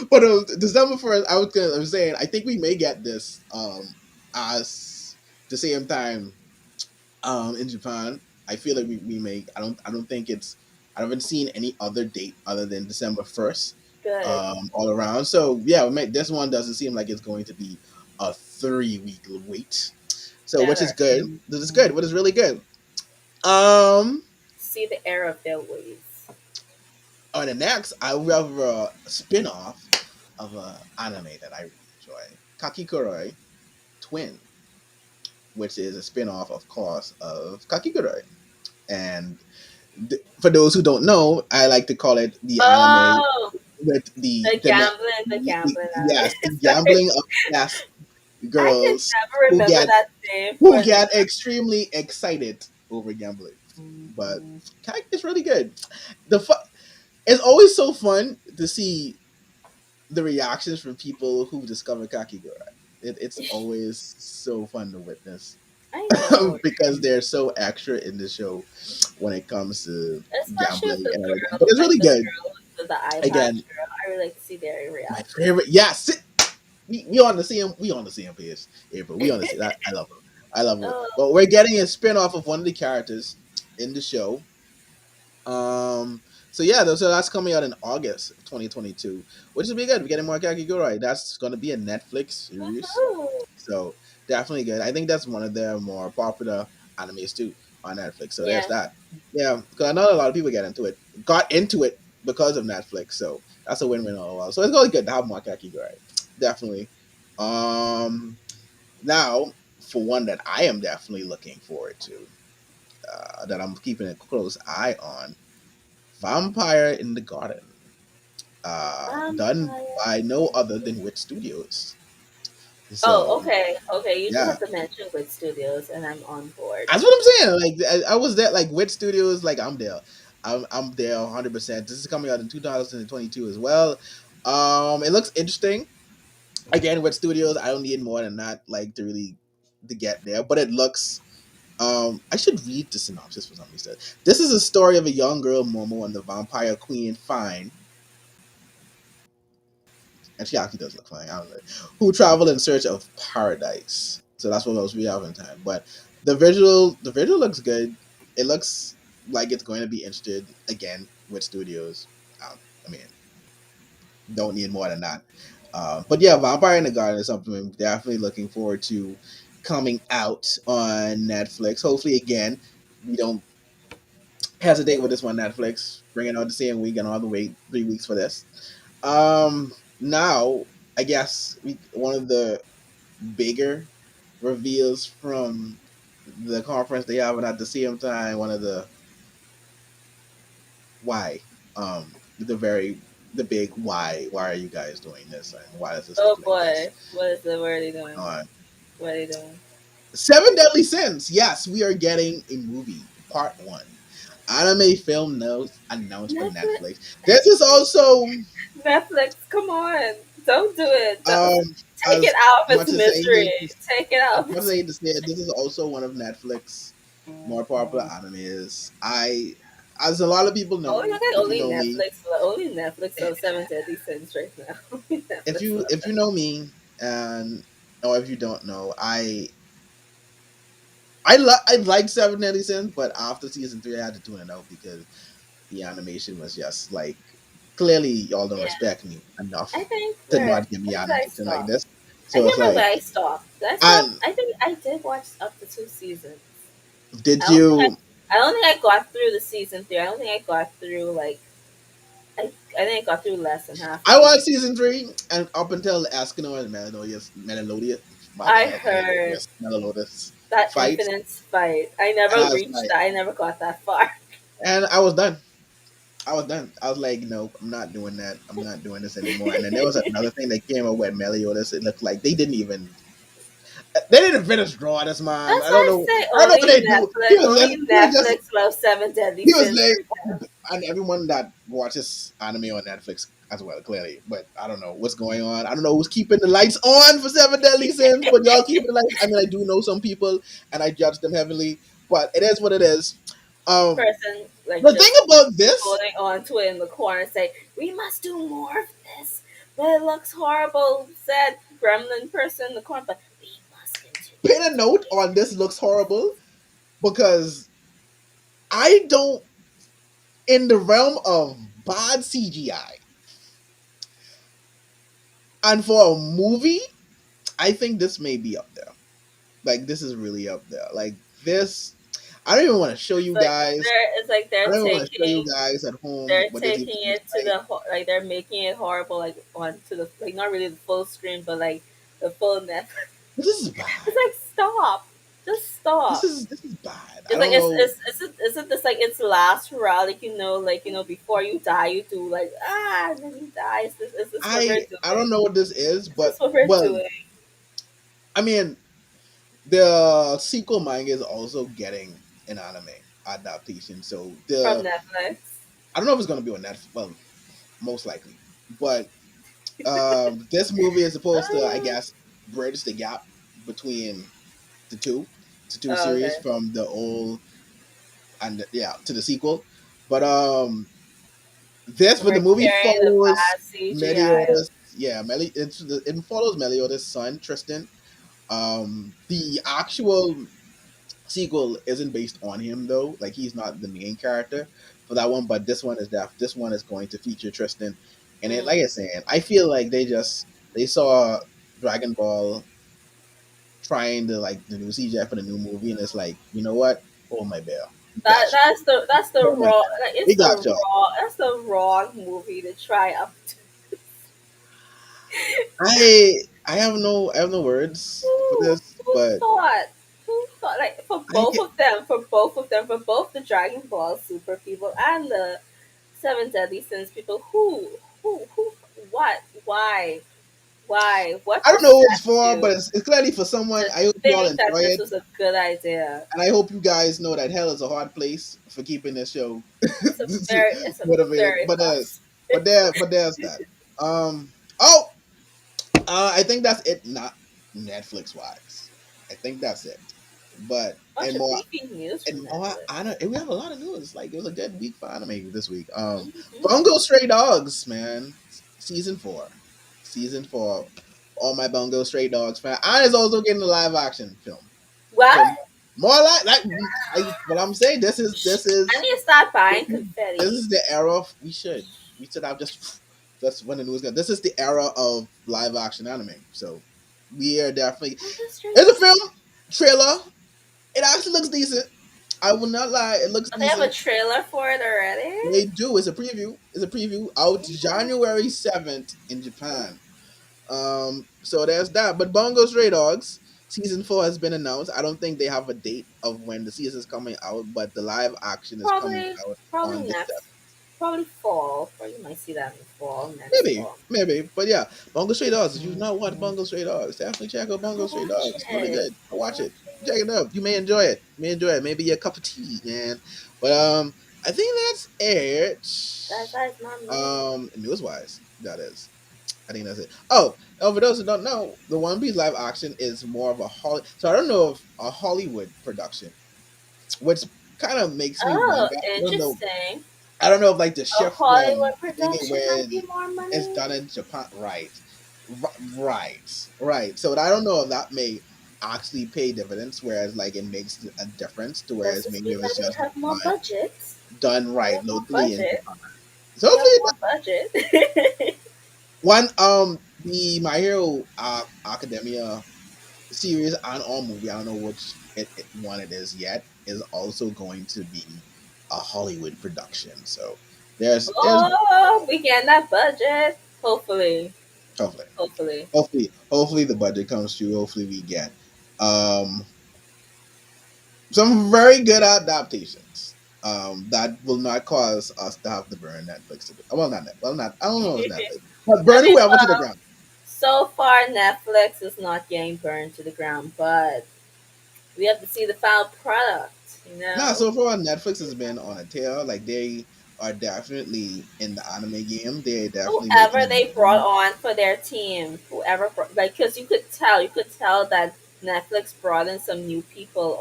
A: But December 1st, I was saying, I think we may get this as the same time in Japan. I feel like we may. I don't think it's. I haven't seen any other date other than December 1st.
B: Good.
A: All around. So yeah, this one doesn't seem like it's going to be a 3 week wait. So which is
B: Better.
A: good. This is good. What is really good. Um.
B: See the error of their ways.
A: On the next, I will have a spin off of a anime that I really enjoy, Kakikuroi. Twin, which is a spin-off, of course, of Kakigurui. And for those who don't know, I like to call it the anime
B: Oh,
A: with
B: the gambling
A: yes, the
B: anime. Sorry,
A: gambling of fast
B: I can
A: girls
B: never
A: who
B: remember
A: get
B: that name
A: who
B: for the.
A: get extremely excited over gambling. But Kite is really good. It's always so fun to see the reactions from people who discover Kakigura. It's always so fun to witness
B: I know,
A: because they're so extra in the show when it comes to
B: especially with
A: gambling
B: the
A: and everything. But
B: girl,
A: it's
B: like
A: really
B: the
A: good.
B: girl with the eye
A: Again,
B: patch girl. I really like to see their
A: my
B: reaction.
A: favorite. Yes, we on the same page, April. We on the same. I love her. I love her.
B: Oh,
A: But we're getting a spin off of one of the characters in the show. So yeah, so that's coming out in August of 2022, which will be good. We're getting more Kakigurui. That's going to be a Netflix series,
B: woohoo.
A: so definitely good. I think that's one of their more popular animes too on Netflix. So there's
B: Yeah.
A: that. Yeah, because I know a lot of people got into it because of Netflix. So that's a win-win all around. So it's really good to have more Kakigurui. Definitely. Um, Now for one that I am definitely looking forward to, that I'm keeping a close eye on, Vampire in the Garden, done
B: Vampire.
A: by no other than Wit Studios.
B: Oh,
A: So
B: okay. Okay, you just
A: yeah,
B: have to mention Good Studios, and I'm on board.
A: that's what I'm saying. Like I was there, like Wit Studios, like I'm there. I'm there 100%. This is coming out in 2022 as well. It looks interesting. Again, Wit Studios, I don't need more than that, like to really to get there. But it looks. I should read the synopsis for some reason. This is a story of a young girl, Momo, and the vampire queen Fine, and she actually does look fine, I don't know, who travel in search of paradise. So that's what else we have in time. But the visual looks good. It looks like it's going to be interested again with studios. I mean, don't need more than that. But yeah, Vampire in the Garden is something I'm definitely looking forward to coming out on Netflix. Hopefully, again, we don't hesitate with this one. Netflix bring it out the same week and all the wait 3 weeks for this. Now I guess one of the bigger reveals from the conference they have at the same time. One of the why, the big why. Why are you guys doing this and why does this
B: Oh
A: look like this?
B: boy, what is the? What are they doing?
A: Uh,
B: What are they doing?
A: Seven Deadly Sins. Yes, we are getting a movie part one. Anime film notes announced for
B: Netflix.
A: Netflix. This is also
B: Netflix, come on! Don't do it.
A: um
B: Take it
A: as
B: out of its
A: much as I
B: misery.
A: hate to
B: Take it
A: as
B: out of
A: much as
B: its.
A: I hate to say it, this is also one of Netflix more popular animes. As a lot of people
B: Oh,
A: know,
B: look at
A: if you know me,
B: Only Netflix of Seven Deadly Sins right now. Only Netflix love
A: if you know me, and or if you don't know, I like Seven Deadly Sins, but after season three, I had to tune it out because the animation was just like clearly y'all don't
B: Yeah,
A: respect me enough
B: I think
A: to
B: where
A: not give me
B: did I
A: animation like
B: stop?
A: this.
B: I
A: So
B: can't
A: it's
B: remember
A: like,
B: where I stopped. Did I stop?
A: and
B: I think I did watch up to two seasons.
A: did
B: I don't think I.
A: you?
B: I don't think I got through the season three. I don't think I got through like. I think I got through less than half of
A: I
B: season.
A: watched season three and up until Escanor and Melodious, what the
B: I
A: heck,
B: heard
A: Melodious
B: that
A: fight,
B: infinite fight. I
A: and
B: never
A: I was
B: reached
A: like,
B: that. I never got that far.
A: and I was done. I was done. I was like, nope, I'm not doing that. I'm not doing this anymore. And then there was another thing that came up with Meliodas. It looked like they didn't finish drawing this man.
B: That's why I say
A: I don't know what
B: only
A: they do.
B: Netflix. Only
A: He was just
B: Netflix loves Seven Deadly
A: he was
B: Sins
A: like,
B: right now.
A: and everyone that watches anime on Netflix as well, clearly. But I don't know what's going on. I don't know who's keeping the lights on for Seven Deadly Sins, but y'all keep the lights. I mean, I do know some people, and I judge them heavily, but it is what it is. Um,
B: Person like
A: the thing
B: just
A: about this,
B: holding on to it in the corner and say, "We must do more of this." But it looks horrible. Said gremlin person in the corner, but we must
A: pin
B: continue
A: a
B: to
A: note on this looks horrible because I don't, in the realm of bad CGI, and for a movie, I think this may be up there. Like this is really up there. Like this, I don't even want to show
B: It's
A: you
B: like
A: guys.
B: it's like
A: I don't even want to show you guys at home
B: they're
A: what this even
B: taking
A: looks
B: it to
A: like.
B: the like they're making it horrible like onto the like not really the full screen but like the full net.
A: This is
B: It's
A: bad.
B: like stop, just stop.
A: This is bad. I
B: It's like
A: don't know.
B: is it this like its last hurrah? Like like before you die, you do like and then you die. Is this what we're
A: I
B: doing?
A: don't know what this is,
B: Is this
A: but
B: what we're
A: well,
B: doing
A: I mean, the sequel manga is also getting an anime adaptation. So
B: from
A: the
B: Netflix?
A: I don't know if it's gonna be on Netflix. Well, most likely, but this movie is supposed to, I
B: Uh,
A: guess, bridge the gap between the two, the two
B: oh,
A: series
B: okay.
A: from the old and yeah to the sequel. But
B: We're
A: the movie
B: carrying the
A: follows
B: bad CGI.
A: Meliodas. Yeah, it follows Meliodas' son Tristan. The actual sequel isn't based on him though. Like he's not the main character for that one, but this one is going to feature Tristan. And it, like I
B: Mm.
A: said, I feel like they saw Dragon Ball trying to like the new CGI for the new movie, and it's like, you know what? Oh my bear, we got you.
B: That's the
A: Oh my
B: raw.
A: bear,
B: Like, it's
A: we
B: the
A: got y'all.
B: raw. That's the wrong movie to try up.
A: I have no words for
B: Who
A: this, but
B: thought? Who thought? Like
A: I get
B: for both the Dragon Ball Super people and the Seven Deadly Sins people. Who? What? Why? Why? What
A: I don't know who it's
B: possessed
A: for, but
B: you
A: it's clearly for someone.
B: to
A: I hope you all
B: think that
A: enjoy
B: this
A: it.
B: was a good idea?
A: And I hope you guys know that hell is a hard place for keeping this show
B: It's a
A: motivated.
B: very fast.
A: But there's that. Oh, I think that's it. Not Netflix wise. I think that's it. But
B: Bunch of beefy news from
A: and more,
B: Netflix.
A: I don't. And we have a lot of news. Like it was a good week for anime this week.
B: Hmm.
A: Bungo Stray Dogs, man, season 4, season 4. All my Bungo Stray Dogs fan, and it's also getting a live action film.
B: What?
A: So more like what I'm saying.
B: I need to start
A: This
B: buying
A: is this
B: confetti.
A: is the era of we should have just when the news got. This is the era of live action anime. So we are definitely.
B: I'm just straight
A: It's a
B: up.
A: film trailer. It actually looks decent. I will not lie. It looks
B: Oh, they have a
A: decent.
B: trailer for it already?
A: They do. It's a preview. It's a preview out January 7th in Japan. So there's that. But Bongo Stray Dogs season 4 has been announced. I don't think they have a date of when the season is coming out, but the live action is coming
B: Probably,
A: out
B: probably
A: on the
B: next, probably fall. Or you might see that in fall, next
A: Maybe,
B: fall.
A: maybe, but yeah, Bungo Stray Dogs. If you've not watched
B: Mhm.
A: Bungo Stray Dogs, definitely check out
B: Go
A: Bungo Stray
B: watch
A: Dogs. It's really
B: it.
A: good. Go
B: Go
A: watch
B: watch
A: it. Check
B: it.
A: it out. You may enjoy it. You may enjoy it. Maybe a cup of tea, man. But I think that's it.
B: That is not me.
A: News wise, that is. I think that's it. Oh, for those who don't know, the One Piece live action is more of a Holly. So I don't know if a Hollywood production, which kind of makes me
B: Oh,
A: wonder. I don't know.
B: interesting.
A: I don't know if like the
B: A
A: shift from
B: Hollywood
A: doing it
B: production might be
A: when
B: more
A: it's
B: money.
A: done in Japan, right? Right. So I don't know if that may actually pay dividends, whereas like it makes a difference to
B: Does
A: whereas
B: this
A: maybe
B: mean
A: if
B: that
A: it's
B: we
A: just
B: have more budget?
A: done
B: We
A: right
B: have more
A: locally in
B: budget.
A: Japan. So
B: We have
A: hopefully
B: more budget.
A: one the My Hero Academia series and or movie, I don't know which one it is yet, is also going to be a Hollywood production. So there's
B: Oh, we getting that budget. Hopefully.
A: hopefully
B: Hopefully.
A: hopefully the budget comes through. Hopefully we get um some very good adaptations that will not cause us to have to burn Netflix to the well not net well not I don't know if it's Netflix but
B: I
A: burn
B: mean,
A: whoever to the
B: well,
A: ground.
B: so far Netflix is not getting burned to the ground, but we have to see the final product, you
A: Nah,
B: know?
A: so far Netflix has been on a tear. Like they are definitely in the anime game. They're definitely
B: Whoever
A: making
B: they brought on for their team, like, because you could tell that Netflix brought in some new people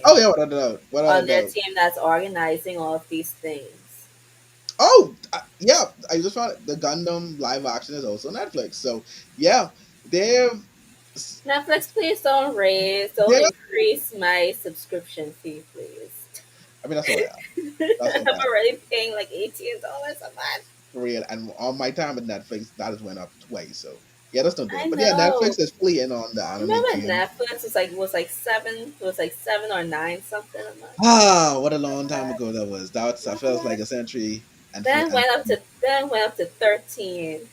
A: oh yeah, without a doubt, without a
B: on their
A: doubt.
B: team that's organizing all of these things.
A: Oh yeah, I just found it. The Gundam live action is also Netflix. So yeah, they're
B: Netflix, please don't
A: they're.
B: increase my subscription fee, please.
A: I mean that's all I have. That's all
B: I'm
A: I have
B: already paying like $18 a month.
A: for real. And on my time with Netflix, that has went up twice. So yeah, just don't do
B: I
A: it. But yeah,
B: know.
A: Netflix is fully in on the anime
B: Remember
A: game.
B: Netflix was like 7 or 9 something a month.
A: Ah, what a long time ago that was. That feels like
B: What?
A: a century and
B: Then went up to 13,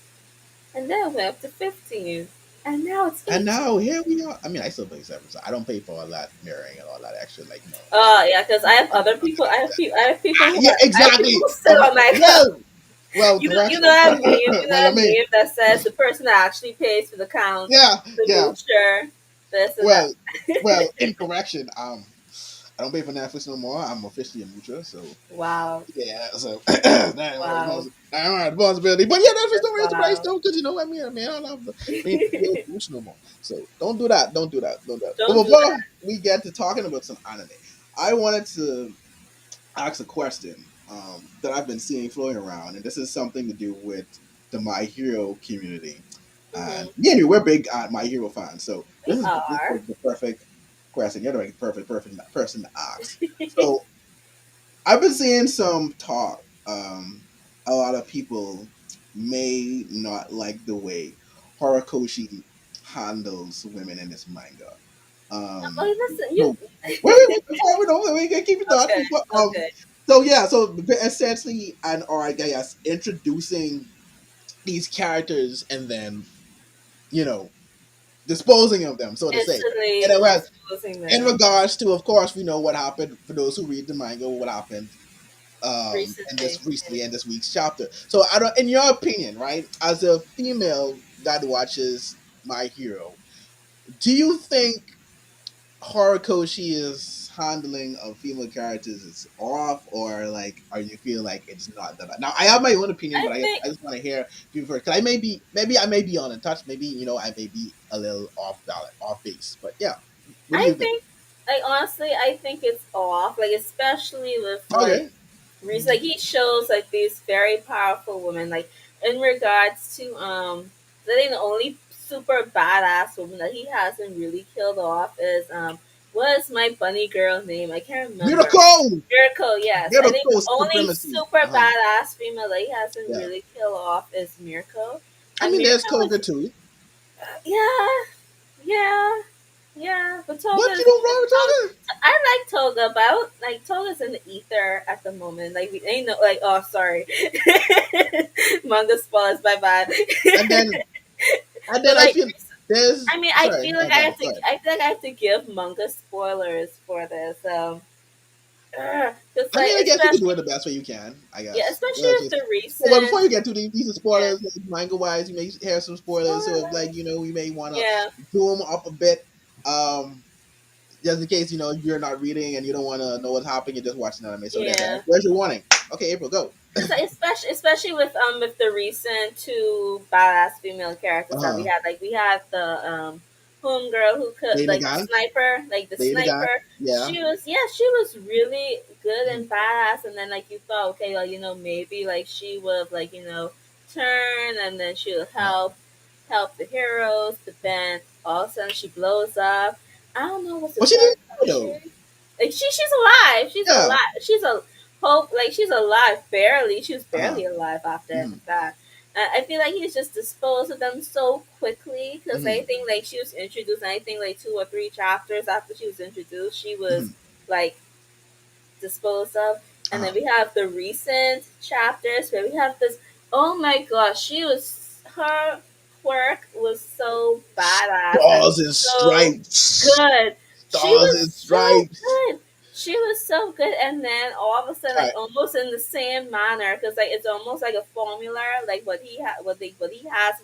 B: and then went up to 15. and now it's
A: And
B: 18.
A: now here we are. I mean, I still pay 7, so I don't pay for all that mirroring and all that extra, like,
B: Yeah, because I have other people. I have people who
A: Yeah,
B: are. I have people
A: exactly.
B: who sit on my account.
A: Well,
B: You know
A: correction.
B: that meme. You know
A: Well, I
B: that
A: mean,
B: meme that says the person that actually pays for the count,
A: yeah,
B: the
A: yeah.
B: moocher, this and that.
A: Well, well, in correction, I don't pay for Netflix no more. I'm officially a mutual, so
B: Wow,
A: yeah. So that's
B: wow,
A: my responsibility. But yeah, Netflix
B: that's
A: don't raise the price
B: wow.
A: though, because I don't have the HBO Boost no more. So don't do that. Don't do that. Don't do that. But
B: Don't do
A: before
B: that.
A: we get to talking about some anime, I wanted to ask a question that I've been seeing floating around, and this is something to do with the My Hero community. And
B: Hmm.
A: yeah, we're big My Hero fans, so
B: We
A: this
B: are.
A: is the perfect question. You're the perfect person to ask. So I've been seeing some talk. A lot of people may not like the way Horikoshi handles women in this manga.
B: Oh, listen, you.
A: So before we know, we can keep it thoughts.
B: Okay,
A: But,
B: okay.
A: so yeah, so essentially, and or I guess introducing these characters and then you know disposing of them, so to say. And
B: Instantly
A: it was
B: disposing
A: in
B: them
A: regards to, of course, we know what happened for those who read the manga. What happened in
B: recently.
A: this recently in this week's chapter. So I don't, in your opinion, right, as a female that watches My Hero, do you think Horikoshi's handling of female characters is off, or like, are you feel like it's not that bad? Now, I have my own opinion,
B: I
A: but
B: think
A: I just want to hear you first. Cause maybe I may be on a touch, maybe I may be a little off balance, off base, but yeah, what do
B: I
A: you think?
B: think like honestly, I think it's off. Like especially with like
A: Okay,
B: like he shows like these very powerful women. Like in regards to I think the only super badass woman that he hasn't really killed off is what is my bunny girl name? I can't remember.
A: Miracle,
B: Miracle, yes. I think
A: Miracle
B: the only
A: supremacy.
B: super badass female that he hasn't
A: Yeah,
B: really killed off is Miracle.
A: I
B: And
A: mean, there's
B: Miracle
A: Koga
B: is
A: too,
B: yeah, yeah, yeah. But
A: but you don't wrong with Koga.
B: I like Toga, but I would, like Toga's in the ether at the moment. Like we ain't no like oh sorry, manga spoilers. Bye bye.
A: And then
B: But
A: I
B: like
A: feel there's
B: I mean, I
A: sorry,
B: feel
A: no,
B: like I
A: go
B: have
A: ahead,
B: to.
A: go ahead.
B: I feel like I have to give manga spoilers for this. Because
A: I
B: like
A: mean, I guess you can do
B: especially
A: it the best way you can. I
B: yeah,
A: guess.
B: especially
A: Well,
B: with the
A: well, before
B: recent
A: you get to these are
B: yeah
A: spoilers, like, manga wise, you may hear some spoilers. So if like
B: spoilers
A: we may want to
B: yeah
A: zoom up a bit, just in case you're not reading and you don't want to know what's happening. You're just watching anime. So
B: yeah.
A: there's your warning. Okay, April, go.
B: Because like, especially with the recent two badass female characters that we
A: Uh,
B: had, like we had the homegirl who could
A: Lady
B: like the
A: Guy,
B: sniper, like the
A: Lady Guy,
B: sniper.
A: yeah.
B: She was really good
A: Mm,
B: and badass, and then like you thought, okay, well maybe like she would like turn, and then she would
A: uh,
B: help the heroes, but then all of a sudden she blows up. I don't know what's the
A: but she
B: third
A: didn't though.
B: country. Like she's alive. She's
A: Yeah.
B: alive. She's a hope. Like she's alive barely. She was
A: Uh,
B: barely alive after
A: mm,
B: that. I feel like he's just disposed of them so quickly because I
A: mm,
B: think like she was introduced. I think like 2 or 3 chapters after she was introduced, she was
A: mm,
B: like disposed of. And then
A: uh,
B: we have the recent chapters where we have this. Oh my gosh, she was her quirk was so badass and
A: Stars and
B: so
A: stripes.
B: good. She
A: Stars
B: was
A: and
B: so
A: stripes.
B: good. She was so good, and then all of a sudden,
A: All
B: like
A: right.
B: almost in the same manner, because like it's almost like a formula, like what he has with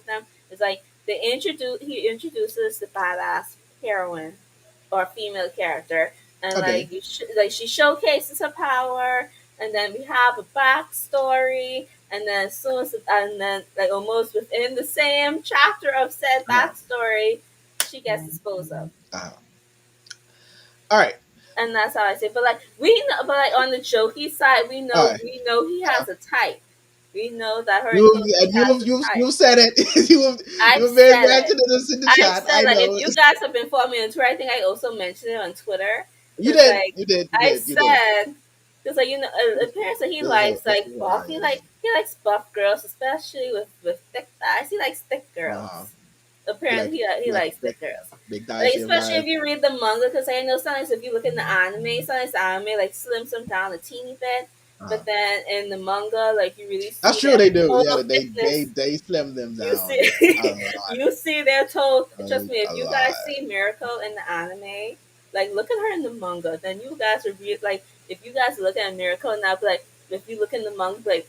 B: them is like he introduces the badass heroine or female character, and
A: Okay.
B: like she showcases her power, and then we have a backstory, and then and then like almost within the same chapter of said
A: Uh,
B: backstory, she gets disposed of,
A: uh, all right.
B: and that's how I say. It. But like we know, but like on the jokey side,
A: All right.
B: we know he
A: Uh,
B: has a type. We know that
A: you
B: Horikoshi
A: and
B: has a type.
A: you said it.
B: I've
A: you made
B: said
A: mention
B: it.
A: of this in the
B: I've
A: chat.
B: said
A: I
B: like if
A: know.
B: you guys have been following me on Twitter, I think I also mentioned it on Twitter
A: You
B: because
A: did.
B: like
A: You did. You
B: I
A: did. You did.
B: said because like apparently he likes
A: This
B: like
A: is
B: buff.
A: hilarious.
B: He likes buff girls, especially with thick thighs. He likes thick
A: Uh-huh.
B: girls.
A: You
B: Apparently he
A: like
B: likes thick girls.
A: big thighs,
B: Like
A: same
B: especially
A: rise.
B: if you read the manga, because I know sometimes if you look in the anime, sometimes the anime like slims them down a teeny bit. but then in the manga, like you really
A: That's
B: see
A: true.
B: their
A: They do.
B: total
A: Yeah,
B: thickness.
A: they slim them
B: You
A: down a
B: see,
A: lot,
B: you see their total. Trust me,
A: a
B: if you guys
A: lot.
B: see Miracle in the anime, like look at her in the manga, then you guys would be like, if you guys look at Miracle now, be like, if you look in the manga, be like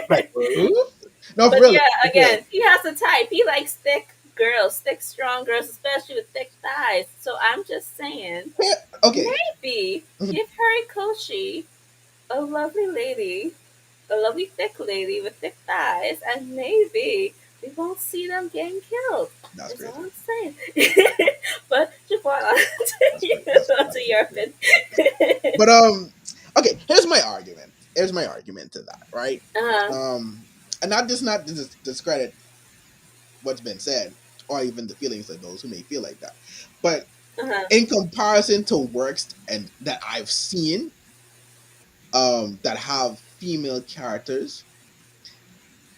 A: Like,
B: Miracle.
A: ooh. No, for
B: But
A: real,
B: yeah,
A: for real.
B: again, he has a type. He likes thick girls, thick, strong girls, especially with thick thighs. So I'm just saying,
A: Yeah, okay.
B: maybe
A: Mhm.
B: give Horikoshi a lovely lady, a lovely thick lady with thick thighs, and maybe we won't see them getting killed.
A: That's
B: That's all
A: crazy.
B: I'm saying. But Javon,
A: That's
B: you
A: crazy. That's
B: go
A: that's
B: to
A: crazy.
B: your opinion.
A: But okay. Here's my argument. Here's my argument to that. Right.
B: Uh-huh.
A: And not to discredit what's been said or even the feelings of those who may feel like that, but
B: Uh-huh.
A: in comparison to works and that I've seen, that have female characters,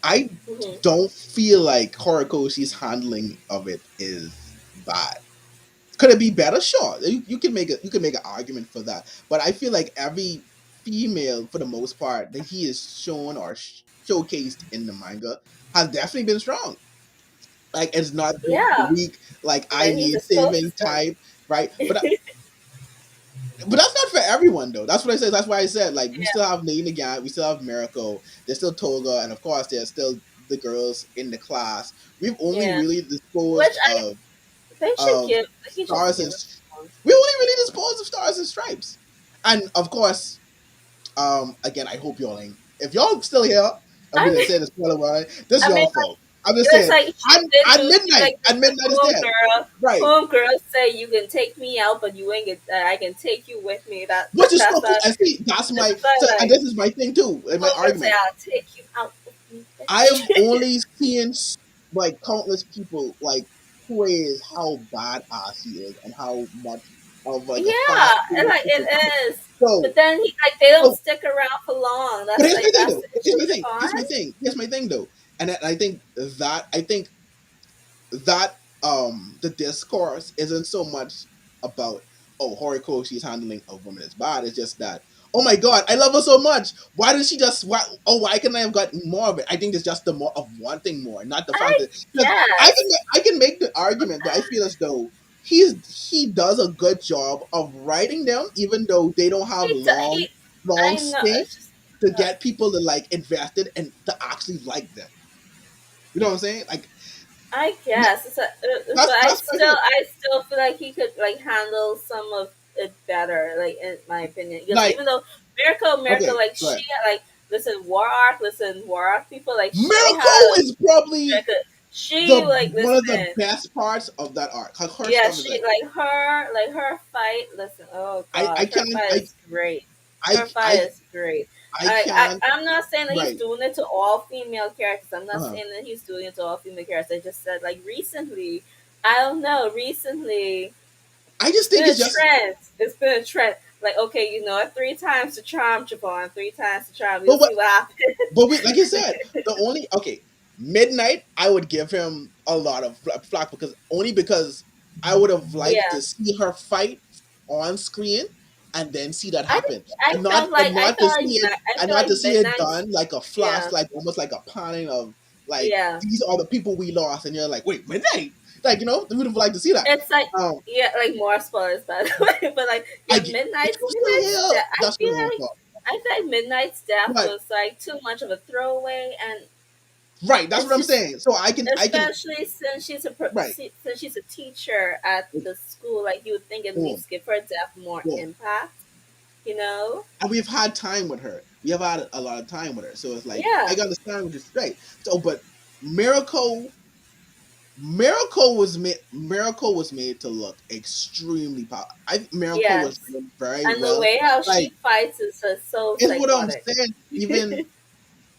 A: I
B: Hmm.
A: don't feel like Horikoshi's handling of it is bad. Could it be better? Sure, you can make an argument for that. But I feel like every female, for the most part, that he is shown or showcased in the manga has definitely been strong. Like it's not the
B: Yeah.
A: weak, like I
B: And he's
A: need
B: exposed to
A: saving
B: them.
A: type, right? But that's not for everyone though. That's what I said. That's why I said like we
B: Yeah.
A: still have Lane again, we still have Miracle, there's still Toga, and of course there's still the girls in the class. We've only
B: Yeah.
A: really
B: Which
A: disposed
B: I they should
A: of
B: give he just
A: stars
B: give
A: and
B: us one.
A: we only really disposed of stars and stripes. And of course, again, I hope y'all ain't. If y'all still here and we
B: I
A: didn't
B: mean
A: say the spoiler warning, this
B: I mean
A: y'all fault. I'm just
B: it's
A: saying.
B: like she did
A: At
B: do she
A: midnight,
B: like
A: at
B: this
A: midnight is dead. Right.
B: home girl say you can take me out but you ain't get I can take you with me.
A: Which is
B: That's
A: so cool.
B: a
A: And see, that's
B: this
A: my
B: is what
A: so,
B: I
A: and
B: like.
A: this is my thing too, in my
B: Home girl say
A: argument.
B: I'll take you out with me,
A: I
B: bitch.
A: have only seen like countless people like praise how badass he is and how much of like a fast
B: Yeah, and like
A: people.
B: it is. But
A: So,
B: then he like they don't
A: so
B: stick around for long.
A: but here's my thing
B: That's
A: though.
B: the
A: Here's
B: issue
A: my
B: with
A: thing.
B: Javon.
A: Here's my thing. Here's my thing though. And I think that the discourse isn't so much about, oh, Horikoshi is handling a woman is bad. It's just that, oh my god, I love her so much. Why did she just why couldn't I have gotten more of it? I think it's just the more of wanting more, not the fact
B: I
A: that, because
B: guess.
A: I can make the argument, but I feel as though he does a good job of writing them, even though they don't have
B: He
A: long
B: I know
A: stint
B: it's just
A: to
B: uh,
A: get people to like invested and to actually like them. You know what I'm saying? Like
B: I guess but
A: that's my thing.
B: I still feel like he could like handle some of it better, like in my opinion. Because
A: Like,
B: even though Miracle,
A: okay,
B: like
A: go ahead.
B: like listen, War Arc people, like they
A: Miracle
B: had
A: is probably
B: she
A: the
B: like
A: one of the
B: listen.
A: best parts of that arc. Her
B: Yeah,
A: stuff is
B: she
A: like
B: like her fight. Listen, oh
A: I
B: gosh, her
A: can't
B: fight is great. Her fight
A: I
B: is great.
A: I can't
B: I'm not saying that he's
A: right.
B: doing it to all female characters. I'm not
A: Uh-huh.
B: saying that he's doing it to all female characters. I just said like recently, I don't know. Recently,
A: I just
B: it's
A: think
B: been a
A: it's just
B: trend. It's been a trend. Like okay, you know, 3 times to charm Javon, 3 times to charm. You'll
A: but what
B: see what happens.
A: but we like you said, the only okay, Midnight I would give him a lot of flack because only because I would have liked
B: Yeah,
A: to see her fight on screen and then see that
B: I think
A: happen. And
B: I
A: not to
B: felt
A: see
B: like
A: it
B: I
A: and
B: felt
A: not
B: like
A: to see it
B: Midnight's.
A: done like a flash,
B: Yeah,
A: like almost like a panning of like
B: yeah.
A: these are the people we lost and you're like, wait, Midnight? Like, we would have liked to see that.
B: It's like
A: Um
B: yeah, like more spoilers, by the way. But like
A: I
B: yeah,
A: get if you were still here, that's your own fault.
B: I feel like Midnight's death
A: But
B: was like too much of a throwaway, and
A: right, that's what
B: it's
A: I'm
B: just
A: saying. So I can
B: especially since
A: right.
B: since she's a teacher at the school, like you would think at
A: Boom,
B: least give her death more
A: boom.
B: impact, you know?
A: And we've had time with her. We have had a lot of time with her. So it's like I
B: Yeah,
A: understand what you're right. So, but Miracle, Miracle was made to look extremely powerful. I Miracle was
B: yes,
A: done very
B: and the
A: well.
B: way how she
A: Like
B: fights is just so
A: it's what I'm
B: psychotic.
A: saying. Even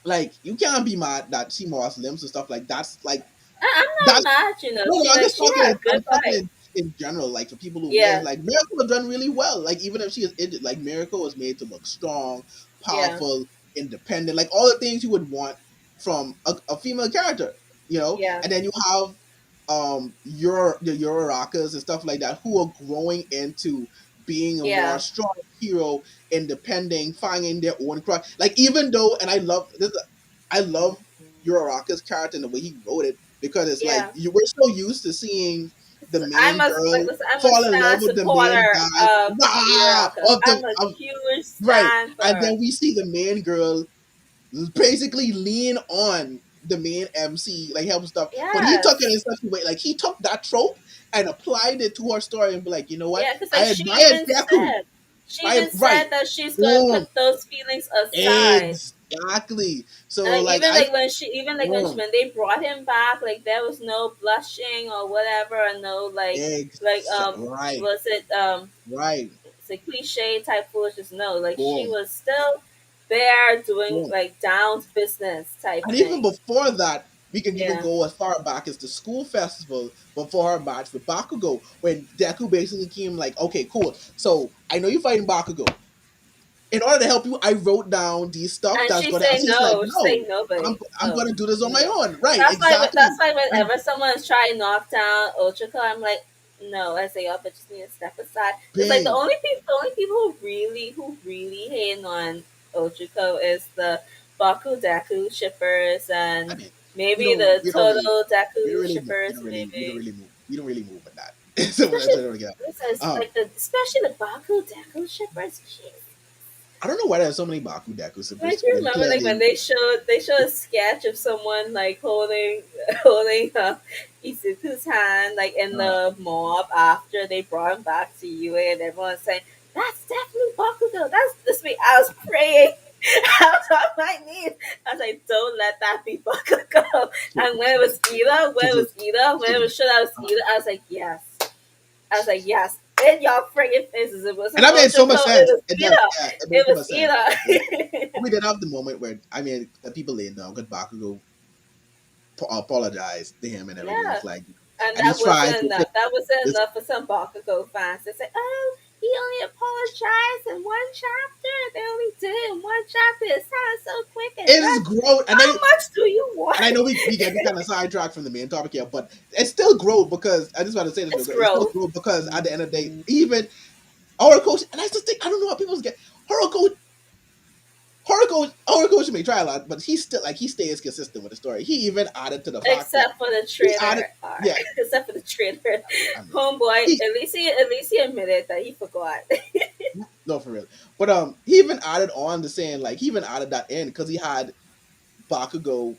A: like you can't be mad that she lost limbs and stuff like that's like
B: I'm not
A: that's
B: mad, you know.
A: no, no,
B: She had a good
A: I'm talking
B: fight.
A: in general, like for people who live,
B: Yeah,
A: like Miracle was done really well. Like even if she is injured, like Miracle was made to look strong,
B: yeah,
A: powerful, independent, like all the things you would want from a female character,
B: yeah,
A: And then you have your Rockers and stuff like that who are growing into being a more
B: Yeah.
A: strong hero, independent, finding their own cry. Like even though, and I love this, I love Uraraka's character and the way he wrote it because it's like
B: Yeah.
A: you were so used to seeing the
B: I'm
A: main
B: a like
A: girl
B: listen, I'm a
A: fall in love
B: stan
A: with the main
B: supporter
A: guy,
B: of
A: nah,
B: Uraka.
A: of the
B: I'm a
A: of,
B: huge
A: right,
B: stan for
A: and
B: her.
A: then we see the main girl basically lean on the main MC, like help stuff. But he took it
B: Yes.
A: in such a way, like he took that trope and applied it to her story and be like, you know what?
B: Yeah, because like
A: I admire Deku.
B: she
A: I
B: even
A: right.
B: said that she's gonna
A: Boom.
B: put those feelings aside.
A: Exactly. So
B: And
A: like
B: even
A: I
B: like when she even like
A: boom.
B: when they brought him back, like there was no blushing or whatever, and no
A: Right.
B: was it
A: Right.
B: it's a cliche type foolishness. No, like she
A: Boom.
B: was still there doing
A: Boom.
B: like down business type
A: And even
B: thing.
A: before that, we can even
B: Yeah.
A: go as far back as the school festival before her match with Bakugo, when Deku basically came like, okay, cool. So I know you're fighting Bakugo. In order to help you, I wrote down these stuff
B: And
A: that's
B: she
A: gonna.
B: say
A: She's like,
B: no. She
A: no,
B: say nobody.
A: I'm
B: No,
A: gonna do this on my
B: no.
A: own. Right?
B: That's
A: Exactly.
B: why
A: And
B: whenever someone's trying to knock down Ochako, I'm like, no. I say, oh, but just need to step aside. It's like
A: bing.
B: the only people who really hate on Ochako is the Baku Deku shippers
A: I
B: and
A: mean,
B: maybe the
A: we don't really,
B: Toto Deku shippers, maybe.
A: we don't really move with that. So that's what I
B: Especially,
A: don't get.
B: it's like the especially the Baku Deku shippers. Jeez.
A: I don't know why there's so many Baku Deku
B: Like
A: supers
B: you
A: when
B: remember, like when
A: clearly,
B: they showed a sketch of someone like holding holding Izuku's hand like in
A: uh,
B: the mob after they brought him back to UA, and everyone's saying that's definitely Bakugo. That's this week. I was praying. I was on my knees. I was like, don't let that be Bakugo.
A: so,
B: And when it was Ida,
A: so,
B: when it
A: so,
B: was sure that was
A: uh,
B: Ida, I was like, yes. I was like, yes. In your friggin' faces. It
A: and
B: wasn't
A: that made so
B: Ochako.
A: much
B: It
A: sense.
B: was
A: It does,
B: Ida.
A: yeah, it made
B: It
A: so
B: was
A: much sense. Yeah.
B: Ida.
A: We did have the moment where I mean, the people laying down because Bakugo apologized to him and everything.
B: Yeah.
A: It's like,
B: And
A: and he
B: that
A: tried
B: wasn't
A: to
B: enough. That wasn't
A: this.
B: enough for some Bakugo fans. They say, oh, he only apologized in one chapter. They only did it in one chapter. It sounded so quick
A: It
B: and
A: is
B: rushed.
A: growth,
B: How much do you
A: and I
B: want?
A: know we get kind of sidetracked from the main topic here, but it's still growth because I just want to say this real
B: It's
A: quick. It's still
B: growth.
A: growth because at the end of the day, even our coach, and I just think I don't know how people get our coach may try a lot, but he's still like he stays consistent with the story. He even added to the fact that
B: Except for the
A: he added,
B: trailer
A: yeah,
B: arc. Except for the trailer.
A: I mean,
B: Homeboy,
A: he
B: at least he admitted that he forgot.
A: no for real, but he even added on to saying like he even added that in because he had Bakugo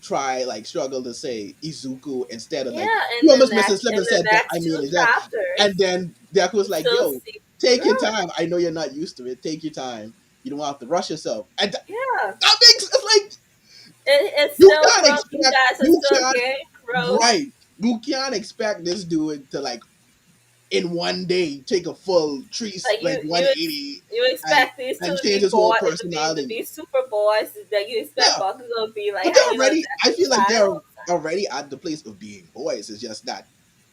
A: try like struggle to say Izuku instead of like
B: Yeah,
A: he almost missed a slip
B: in
A: and
B: the
A: said that I
B: next two
A: mean is that, and
B: chapters,
A: then Deku was
B: you
A: like,
B: still
A: "Yo,
B: see
A: take your
B: growth.
A: time. I know you're not used to it. Take your time. You don't have to rush yourself." And
B: Yeah.
A: that makes it's like
B: It's
A: you
B: still
A: can't
B: growth. You
A: expect
B: guys are
A: you
B: still
A: can't
B: getting growth.
A: right. You can't expect this dude to like in one day take a full tree
B: Like
A: like 180
B: you
A: and
B: expect these two to
A: change
B: be
A: his whole
B: boy to
A: personality.
B: be super boys. Like you expect
A: Yeah,
B: Bakugo to be like
A: but they're
B: hanging on
A: already. I
B: Deku's
A: feel like
B: side
A: they're
B: all the time.
A: already at the place of being boys. It's just that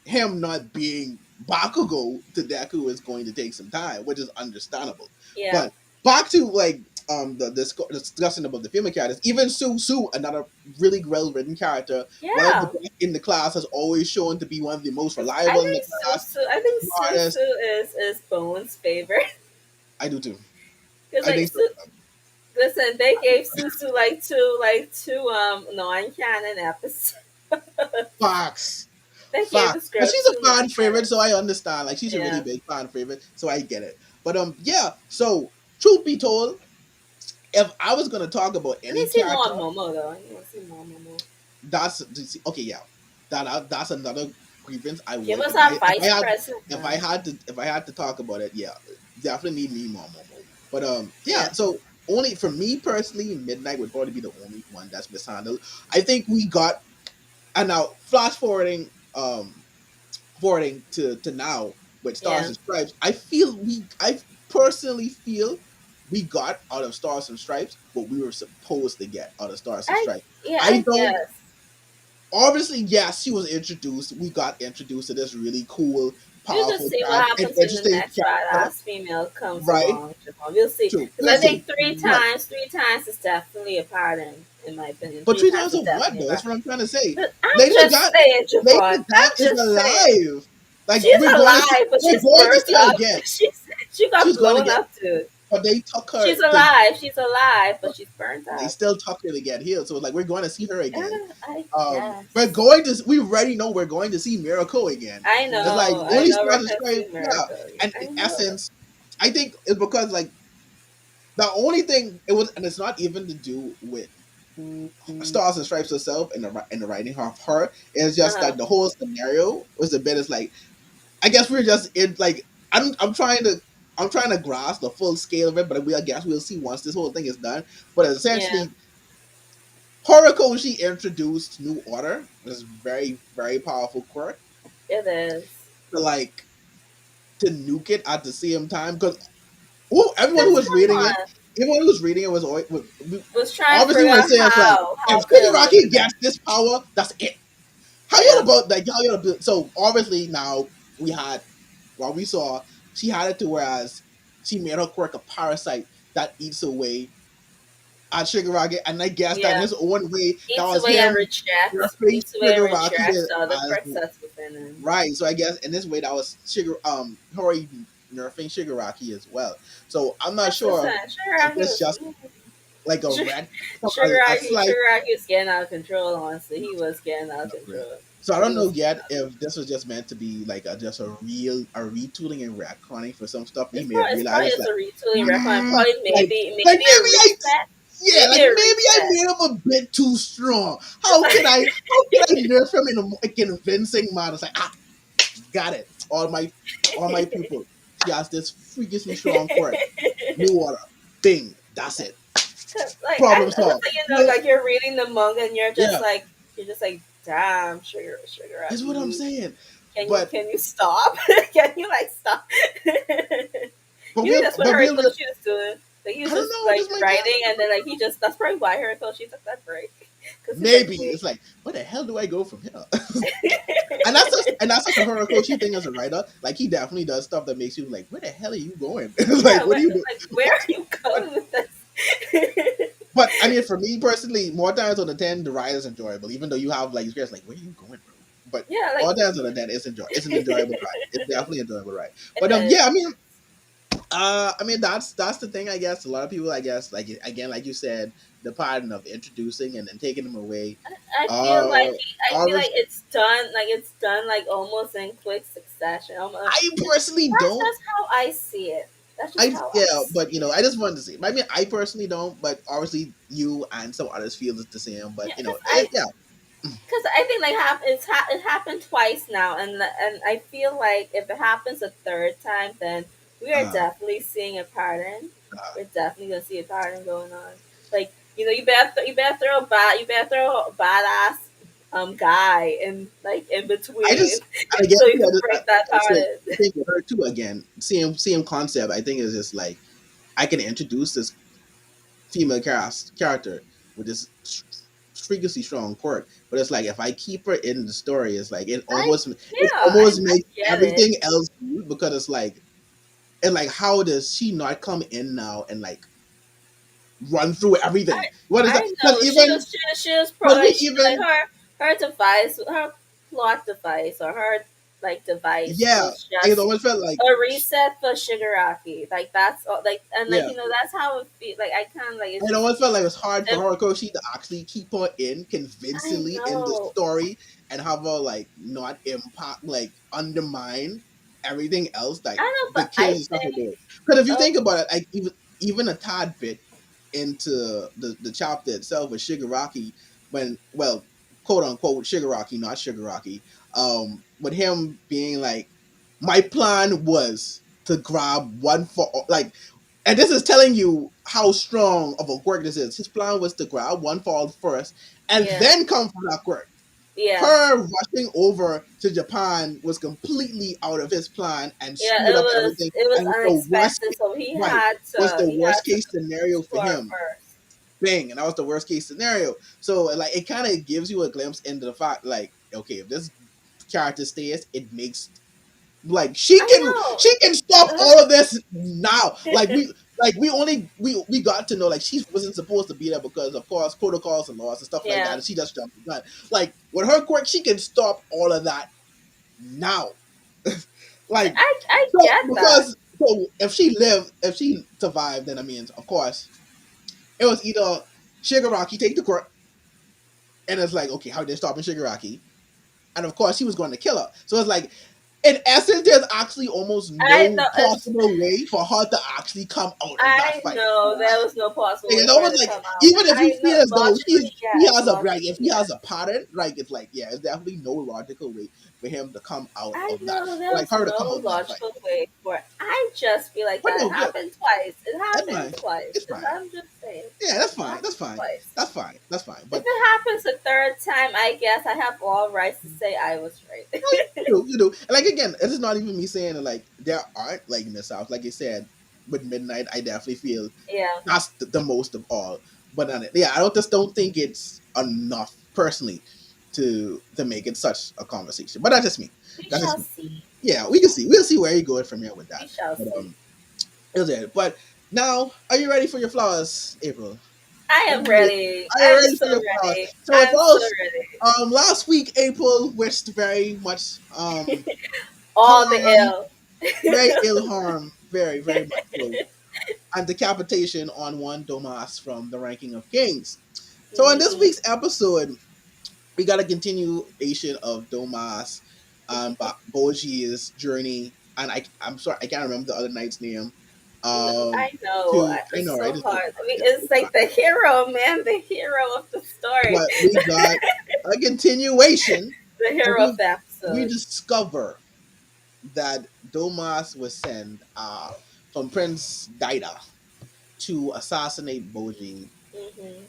A: him not being Bakugo to Deku is going to take some time, which is understandable.
B: Yeah.
A: But back to like the discussion about the female characters. Even Su, another really well written character, one of the
B: Yeah.
A: best in the class, has always shown to be one of the most reliable in the class.
B: I think
A: Smartest.
B: Susu is Bone's favorite.
A: I do too.
B: Because
A: I
B: like
A: think so.
B: listen, they gave Susu like two non canon episodes.
A: Fox.
B: They gave
A: Fuck.
B: the
A: But
B: script
A: she's
B: two
A: a
B: non
A: fan favorite,
B: canon.
A: so I understand. Like she's a really
B: Yeah.
A: big fan favorite, so I get it. But yeah, so truth be told, if I was gonna talk about
B: I
A: any
B: need to see more
A: character,
B: on Momo though. I need to see more on Momo.
A: that's okay, yeah. That's another grievance I
B: Give
A: would
B: us our vice president now.
A: if I had to talk about it, yeah, definitely need me more Momo. But yeah,
B: Yeah.
A: so only for me personally, Midnight would probably be the only one that's mishandled. I think we got and now flash forwarding to now with Stars
B: Yeah.
A: and Stripes, I personally feel we got out of Stars and Stripes what we were supposed to get out of Stars and Stripes. I
B: I
A: don't
B: guess.
A: obviously yes, she was introduced. We got introduced to this really cool,
B: We'll just
A: powerful
B: see what
A: character, an
B: happens when the
A: interesting
B: next
A: character,
B: badass female comes
A: right?
B: along. We'll see.
A: True.
B: Because
A: We'll
B: I
A: see.
B: think
A: But
B: three times is definitely a pattern, in my opinion.
A: but
B: Three
A: three
B: times
A: times
B: is
A: of what
B: definitely a
A: though? That's
B: pattern.
A: what I'm trying to say.
B: But I'm
A: Lady
B: just
A: God
B: saying,
A: Lady
B: Javon.
A: God
B: I'm
A: is
B: just saying.
A: alive. Like
B: She's alive, but
A: we're
B: she's
A: going to
B: worthy
A: see her
B: of.
A: again.
B: She
A: She
B: got
A: was going to
B: blown
A: get,
B: up too.
A: but they took her
B: She's
A: to.
B: alive. She's alive, but she's burnt
A: They
B: up.
A: still took her to get healed. So like we're going to see her again.
B: I
A: We're
B: guess.
A: going to. We already know we're going to see Miracle again. It's like
B: I
A: only
B: know.
A: Stars
B: We're
A: and
B: gonna
A: Stripes.
B: see
A: Yeah,
B: Miracle.
A: and in
B: I know.
A: essence, I think it's because like the only thing it was, and it's not even to do with Stars and Stripes herself and the writing of her. It's
B: Uh
A: just
B: huh.
A: that the whole scenario was a bit. It's like I guess we're just in like I'm trying to grasp the full scale of it, but I guess we'll see once this whole thing is done. But
B: Yeah,
A: essentially, Horikoshi introduced New Order, which is very powerful quirk
B: it is.
A: to like to nuke it at the same time because everyone who
B: Cause
A: was
B: come
A: reading it,
B: on,
A: everyone who was reading it was
B: was trying to
A: obviously
B: figure
A: we're
B: out
A: saying it's like
B: how
A: if
B: could it look
A: Shigaraki
B: at that.
A: gets this power, that's it. How you
B: Yeah,
A: about like how you about so obviously now we had what we saw, she had it to whereas she made her quirk a parasite that eats away at Shigaraki, and I guess that in
B: yeah.
A: his own way, that
B: Eats
A: was
B: away and
A: him
B: rejects.
A: nerfing
B: Eats away and
A: Shigaraki
B: rejects the other
A: as
B: quirks that's within him.
A: right. So I guess in this way that was Hori nerfing Shigaraki as well. So I'm not
B: That's the
A: sure
B: thing.
A: if
B: Shigaraki
A: it's
B: was
A: just like a red a slight
B: Shigaraki was getting out of control. Honestly, he was getting out of
A: no, really.
B: control.
A: So I
B: He
A: don't know
B: was getting
A: yet
B: out of
A: if
B: control.
A: this was just meant to be like just a retooling and retconning for some stuff. He may have
B: It's
A: realized
B: probably
A: it's
B: just
A: like,
B: a retooling record. Probably
A: like
B: maybe a
A: maybe
B: reset. Maybe a
A: maybe I
B: reset.
A: made him a bit too strong.
B: It's
A: How can I nerf him in a convincing manner? It's like got it. All my people. She has this freakishly strong quirk. New order. Bing. That's it.
B: like
A: Problem
B: cause
A: solved.
B: like, you know,
A: Well,
B: like you're reading the manga and
A: yeah,
B: you're just like, damn,
A: that's
B: Shigaraki,
A: what I'm saying. But
B: can you stop? Can you like stop? You think that's what
A: we'll just
B: Horikoshi was doing? Like he
A: I
B: was
A: don't
B: just
A: know.
B: like
A: This might just
B: writing, and then like he just that's probably why Horikoshi took that break because he's like,
A: maybe
B: wait,
A: it's like where the hell do I go from here? And that's such a Horikoshi thing as a writer. Like he definitely does stuff that makes you like, where the hell are you going? Like
B: yeah,
A: what are you doing?
B: like where
A: But,
B: are you
A: but
B: going with this?
A: but I mean, for me personally, more times on the 10, the ride is enjoyable. Even though you have like experience, like where are you going, bro? But
B: Yeah,
A: more
B: like
A: times on the 10, it's an enjoyable ride. It's definitely an enjoyable ride.
B: it
A: But
B: is.
A: yeah, I mean that's the thing. I guess a lot of people, I guess, like again, like you said, the pattern of introducing and then taking them away. Uh,
B: I feel like
A: obviously,
B: it's done like almost in quick succession.
A: I personally
B: That's
A: don't.
B: just how I see it. That's just how I
A: Yeah, but
B: see it.
A: I just wanted to see. I mean, I personally don't, but obviously you and some others feel it's the same. But
B: Yeah,
A: yeah,
B: because I think like it happened twice now, and I feel like if it happens a third time, then we are
A: uh,
B: definitely seeing a pattern.
A: uh,
B: We're definitely gonna see a pattern going on. Like you better throw a badass guy in
A: I
B: between
A: just and again,
B: so you
A: yeah,
B: can break that pattern.
A: I think with her too. Again, same concept. I think is just like I can introduce this female character with this freakishly strong quirk, but it's like if I keep her in the story, it's like
B: I
A: it
B: yeah,
A: almost
B: I
A: makes
B: get it.
A: everything else good because it's like and like how does she not come in now and like run through everything? What is that?
B: I
A: Because
B: know
A: even
B: she was pro
A: because we
B: like she like
A: even
B: her device her plot device or her like device
A: yeah,
B: was
A: it
B: just
A: almost felt like
B: a reset for Shigaraki. Like that's all like and like
A: yeah.
B: you know that's how it feel like I kind of like it's
A: It
B: just
A: almost felt like it was hard for
B: it,
A: Horikoshi to actually keep her in
B: I
A: convincingly in the
B: know
A: story and have her like not impact like undermine everything else like
B: I know
A: the
B: but I
A: kids and stuff are
B: think
A: doing. Because if you
B: uh,
A: think about it, like even a tad bit into the chapter itself with Shigaraki when quote unquote Shigaraki, not Shigaraki, with him being like my plan was to grab one for like and this is telling you how strong of a quirk this is. His plan was to grab one fall first and
B: yeah
A: then come for that quirk.
B: yeah
A: Her rushing over to Japan was completely out of his plan and
B: yeah
A: screwed up everything.
B: it was
A: And the worst,
B: unexpected so
A: right, was the
B: he
A: worst
B: had to
A: case scenario for
B: explore
A: him.
B: first.
A: Bang, and that was the worst case scenario. So like it kind of gives you a glimpse into the fact, like, okay, if this character stays, it makes like
B: I know.
A: she can stop all of this now. Like we got to know like she wasn't supposed to be there because of course protocols and laws and stuff like that.
B: Yeah,
A: And she just jumped the gun. Like with her quirk, she can stop all of that now. Like
B: I
A: so
B: get that.
A: So if she survived, then I mean, of course, it was either Shigaraki take the court, and it's like, okay, how they stopping Shigaraki? And of course, he was going to kill her. So it's like, in essence, there's actually almost
B: I
A: no
B: know it's
A: possible way for her to actually come out of that
B: I
A: fight.
B: know there was no possible
A: Like,
B: way
A: it's
B: for her
A: almost
B: to
A: like
B: come out.
A: even if you
B: I know
A: feel as though
B: logically
A: he
B: yes,
A: has a right, if
B: logically
A: he
B: yes.
A: has a pattern, like it's like yeah, it's definitely no logical way for him to come out
B: I
A: of that,
B: know
A: or
B: there
A: like
B: was
A: her to come
B: no
A: out of that fight.
B: logical way for it. I just feel like
A: But
B: that
A: no, yeah,
B: happened twice. It
A: that's
B: happened
A: fine.
B: twice.
A: It's fine.
B: I'm just saying.
A: Yeah, that's
B: It
A: fine.
B: happened
A: That's fine.
B: twice.
A: That's fine. That's fine.
B: If
A: But
B: it happens a third time, I guess I have all rights to say I was right.
A: you do. And like again, this is not even me saying that like there aren't like in the South. Like you said, with Midnight, I definitely feel
B: Yeah,
A: that's the most of all. But yeah, I don't think it's enough personally to make it such a conversation. But that's just me.
B: we
A: That's just
B: shall
A: me.
B: see.
A: Yeah,
B: We
A: we can
B: shall
A: see.
B: see.
A: We'll see where you go from here with
B: We
A: that.
B: shall
A: But
B: see.
A: it was it. But now, are you ready for your flowers, April?
B: I
A: Are
B: am
A: you ready?
B: ready.
A: Are you
B: I'm
A: ready
B: so
A: for your flowers?
B: ready.
A: So it's
B: I'm so
A: all
B: ready.
A: last week April wished very much
B: All the
A: harm,
B: ill.
A: very ill harm, very much so, and decapitation on one Domas from the ranking of kings. So in this
B: Hmm.
A: week's episode, we got a continuation of Domas Boji's journey, and I'm sorry, I can't remember the other knight's name.
B: I know.
A: I
B: It's
A: know, right?
B: so hard. I mean,
A: It's
B: it's like the hero, man, the hero of the story,
A: but we got a continuation,
B: the
A: and
B: hero of the
A: we
B: episode.
A: discover that Domas was sent from Prince Daida to assassinate Boji
B: Hmm.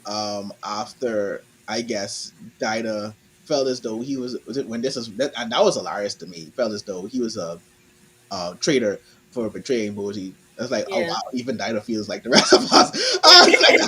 A: after I guess Daida felt as though he was it when this was that, and that was hilarious to me. Felt as though he was a traitor for betraying Boji. It's like, oh
B: Yeah.
A: wow, even Daida feels like the rest of us. It's like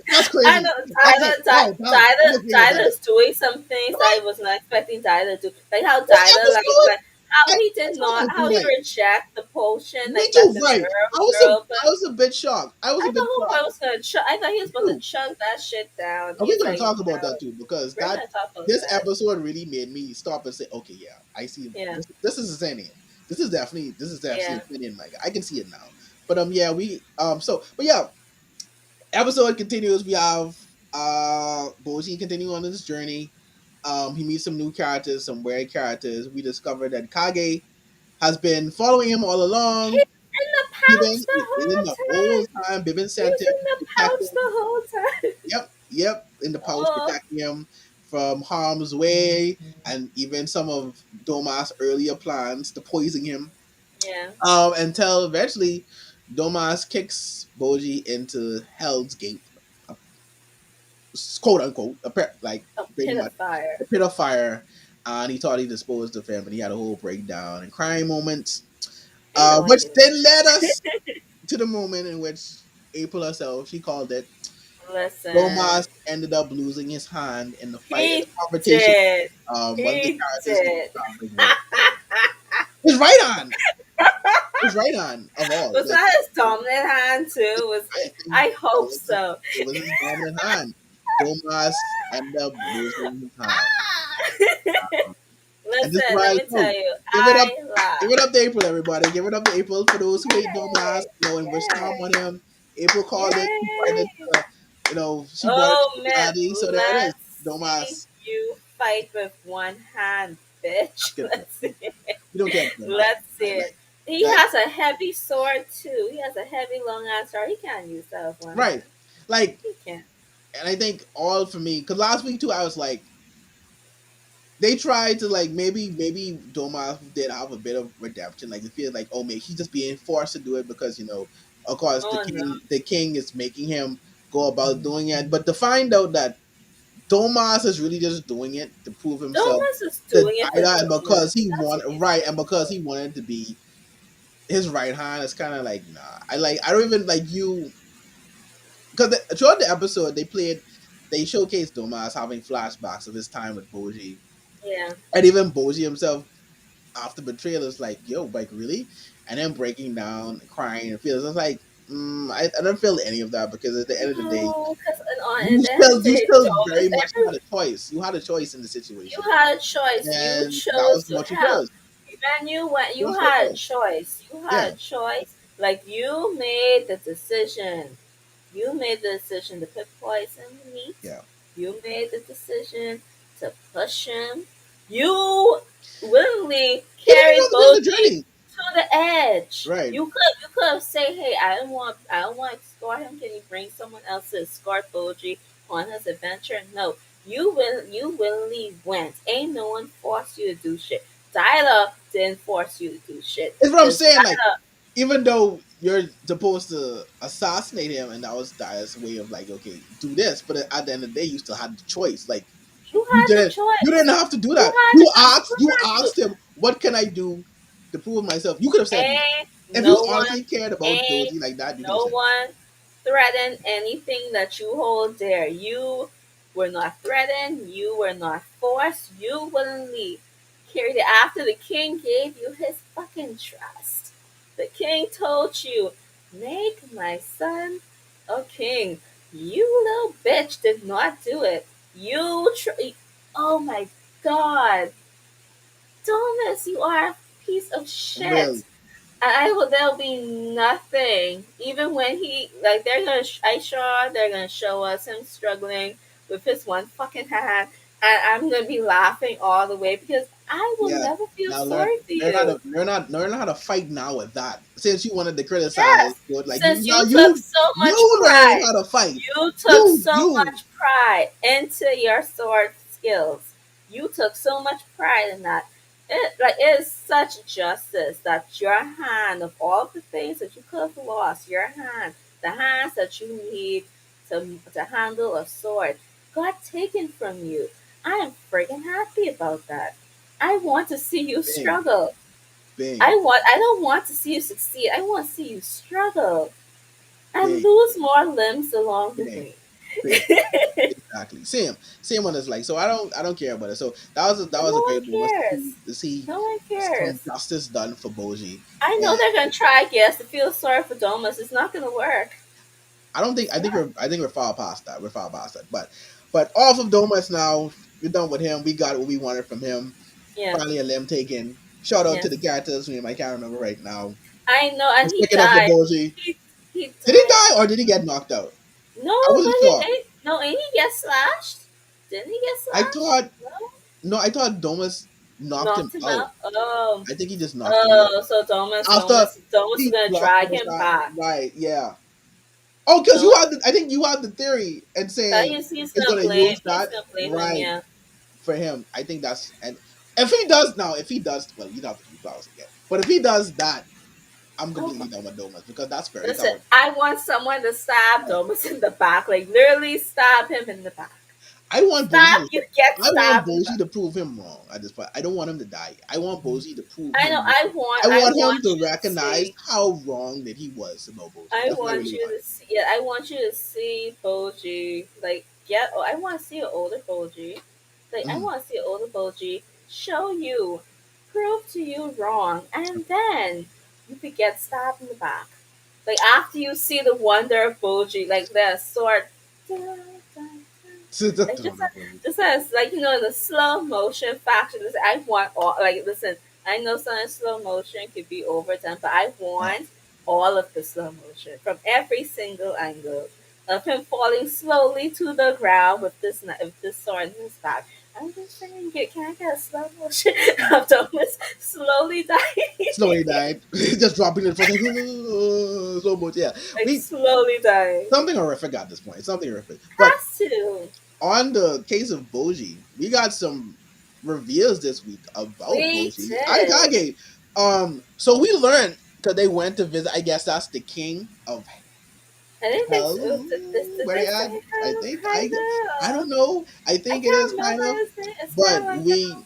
A: that's
B: I
A: crazy.
B: know
A: I was like, wow, damn, I'm agreeing with that.
B: Dinah's doing some things
A: Right?
B: I was not expecting Dinah to do. Like how
A: This
B: Dinah,
A: episode,
B: like how he
A: I
B: did
A: told
B: not,
A: you,
B: how he
A: right?
B: reject the potion,
A: Me
B: like that
A: too,
B: the
A: right?
B: nerve girl. But
A: I was a bit shocked. I was a
B: I
A: bit
B: thought
A: shocked.
B: Homeboy was gonna, I thought he was
A: Me
B: supposed to
A: too.
B: chunk that shit down.
A: And
B: He
A: we're
B: was
A: gonna
B: like,
A: talk about
B: no,
A: that too because
B: we're gonna talk about
A: this
B: that.
A: episode really made me stop and say, okay, yeah, I see
B: Yeah,
A: this is Zenian. This is definitely
B: yeah.
A: a Zenian manga. I can see it now. But yeah, we but yeah, episode continues. We have Boji continue on this journey. He meets some new characters, some weird characters. We discover that Kage has been following him all
B: He's
A: along.
B: in the
A: Even
B: pouch the
A: in
B: whole
A: the whole
B: time.
A: time, Bibin sent
B: He's
A: him
B: in
A: to
B: the
A: protect
B: pouch
A: him.
B: the whole time.
A: Yep, in the pouch,
B: Oh,
A: protecting him from harm's way, and even some of Domas' earlier plans to poison him.
B: yeah.
A: Until eventually, Domas kicks Boji into Hell's Gate, a- quote unquote, like
B: A
A: pretty
B: pit of
A: much
B: fire.
A: a pit of fire. And he thought he disposed of him, and he had a whole breakdown and crying moments,
B: I know
A: which
B: he was.
A: then led us to the moment in which April herself, she called it,
B: Listen,
A: Lomas ended up losing his hand in the fight in
B: he
A: the confrontation.
B: did.
A: One of the
B: He
A: characters he was
B: did.
A: traveling with. His right hand. His right hand of all.
B: Was
A: Like
B: that his dominant hand too? Was
A: I think
B: I hope so.
A: it was his dominant hand. Domas ended up losing his hand. Um, and this is
B: Listen,
A: why
B: let
A: I
B: me
A: told
B: tell you,
A: give it up.
B: I
A: Give
B: laughed.
A: it up to April, everybody. Give it up to April for those who hate Domas,
B: Yay!
A: and wish harm
B: Yay!
A: on him. April called it. She brought it
B: Yay!
A: she brought it
B: Oh
A: to
B: man,
A: reality. So there it is.
B: let's see
A: Domas.
B: you fight with one hand, bitch.
A: That's good for
B: Let's
A: him.
B: see it.
A: We don't care for Domas.
B: Let's see
A: Right?
B: it. He
A: Like,
B: has a heavy sword too. He has a heavy long ass sword. He can't use that with one
A: right.
B: hand.
A: Like,
B: He can't.
A: and I think all for me, because last week too, I was like, they tried to like maybe Domas did have a bit of redemption. Like it feels like, oh maybe he's just being forced to do it because of course
B: Oh no.
A: the king is making him go about doing it. But to find out that Domas is really just doing it to prove himself
B: Thomas is
A: to
B: doing it for
A: Daida, and
B: Domas.
A: because he
B: That's
A: wanted
B: what he's
A: right, and
B: doing
A: because
B: for.
A: he wanted to be his right hand, it's kind of like nah. I don't even like you because throughout the episode they showcased Domas having flashbacks of his time with Boji,
B: Yeah.
A: and even Boji himself after betrayal is like, yo, like really, and then breaking down, crying, and feels. It's like, I don't feel any of that because at the end of the day,
B: No, because at the end of the
A: you
B: day,
A: still
B: Thomas,
A: very much
B: every
A: had a choice. You had a choice in the
B: you
A: situation,
B: had a choice. You
A: and that
B: chose
A: was
B: to
A: what you
B: help.
A: chose.
B: Man, you went.
A: It
B: You
A: was your
B: had a
A: choice.
B: choice. You
A: Yeah,
B: had a choice. Like you made the decision. You made the decision to put poison in the meat.
A: Yeah.
B: You made the decision to push him. You willingly
A: He didn't
B: carried
A: want to be on the
B: Boji
A: journey.
B: to the edge.
A: Right.
B: You could have said, "Hey, I don't want to escort him. Can you bring someone else to escort Boji on his adventure?" No, you willingly went. Ain't no one forced you to do shit. Tyler didn't force you to do shit
A: It's what I'm
B: because
A: saying. Like,
B: Tyler,
A: even though you're supposed to assassinate him, and that was Dyer's way of like, okay, do this, but at the end of the day, you still had the choice. Like,
B: you
A: you
B: had the
A: didn't, you
B: choice.
A: didn't have to do
B: You
A: that.
B: had the you
A: You
B: had to.
A: asked him, what can I do to prove myself? You could have said no.
B: And
A: If you
B: no one,
A: honestly cared about
B: and
A: Doji like that, you could have
B: no
A: said
B: one threatened anything that you hold dear. You were not threatened. You were not forced. You willingly carried it after the king gave you his fucking trust. The king told you, make my son a king. You little bitch did not do it. Oh my god. Thomas, you are a piece of
A: no. Really,
B: shit. I will. There'll be nothing. Even when he like, they're gonna. I sure they're gonna show us him struggling with his one fucking hand, and I'm gonna be laughing all the way because I will
A: yeah.
B: never feel
A: Now
B: sorry for you.
A: learn how to fight now with that. Since you wanted to criticize,
B: Yes,
A: but like you
B: since
A: now
B: you took so much
A: you learning
B: pride,
A: how to fight.
B: you took so
A: You
B: much pride into your sword skills. You took so much pride in that. It is such justice that your hand, of all the things that you could have lost, your hand, the hands that you need to handle a sword, got taken from you. I am friggin' happy about that. I want to see you
A: bing
B: struggle.
A: bing
B: I don't want to see you succeed. I want to see you struggle and
A: bing
B: lose more limbs along the
A: bing
B: way.
A: bing. Exactly. Same one is like, so I don't care about it. So that
B: No
A: was a
B: one
A: great moment
B: cares.
A: to see
B: No one
A: some
B: cares.
A: justice done for Boji.
B: I know
A: And
B: they're gonna try, guess, to feel sorry for Domus. It's not gonna work.
A: I don't think
B: It's not.
A: I think we're far past that. We're far past that. But off of Domas now, we're done with him. We got what we wanted from him.
B: Yeah.
A: Finally a limb taken. Shout out to
B: Yes.
A: the characters' name I can't remember right now.
B: I know, and he
A: Stick it up for
B: died.
A: Boji.
B: He
A: Did he
B: died.
A: die or did he get knocked out? I
B: No, but
A: wasn't
B: he
A: sure.
B: ain't. No, ain't he get slashed? Didn't he get
A: I
B: slashed?
A: thought
B: No.
A: no, I thought Domas knocked him
B: Knocked him
A: out.
B: out. Oh.
A: I think he just knocked him out.
B: Oh. So
A: After
B: Domus is
A: he
B: gonna
A: dropped
B: drag
A: him
B: him
A: aside.
B: back.
A: Right, yeah. Oh, because you
B: Domus.
A: had I think you had the theory and saying
B: He's
A: it's
B: gonna
A: gonna
B: blame.
A: use
B: He's
A: that
B: gonna blame him.
A: right
B: Yeah.
A: for him. I think that's and if he does well, you don't have to do flowers again. But if he does that, I'm
B: Oh my.
A: completely done with Domas because that's fair. He
B: Listen,
A: covered.
B: I want someone to stab Domus in the back, like literally stab him in the back.
A: I want Boji
B: Stab,
A: to
B: you get stabbed in the back.
A: To prove him wrong at this point. I don't want him to die. I want Boji to prove
B: I know.
A: him wrong. I
B: I
A: want him
B: want
A: to
B: you to
A: recognize
B: see.
A: how wrong that he was about Boji.
B: I
A: That's what I
B: want
A: really
B: you
A: want.
B: to see. Yeah, I want you to see Boji. Like, get. Oh, I want to see an older Boji. Like, I
A: Mm.
B: want to see an older Boji show you, prove to you wrong, and then you could get stabbed in the back. Like after you see the wonder of Boji, like the sword. Like just as like the slow motion faction. Listen, I want all like listen. I know some slow motion could be overdone, but I
A: Uh,
B: want all of the slow motion from every single angle of him falling slowly to the ground with this sword in his back. I'm just saying, can I get a slow motion of Thomas slowly
A: slowly
B: dying,
A: died. Just dropping it for like, so much. Yeah,
B: like
A: we
B: slowly dying?
A: something horrific at this point. Something horrific. But
B: Has to.
A: on the case of Boji, we got some reveals this week about
B: We
A: Boji and
B: did.
A: Kage. So we learned because they went to visit. I guess that's the king of
B: I didn't think
A: hell.
B: so. Did
A: Where
B: they
A: they at?
B: say
A: I
B: kind of,
A: think
B: kind
A: I
B: of?
A: don't know. I
B: I
A: think it
B: can't
A: is
B: remember
A: kind of.
B: his name. It's kind
A: But
B: of like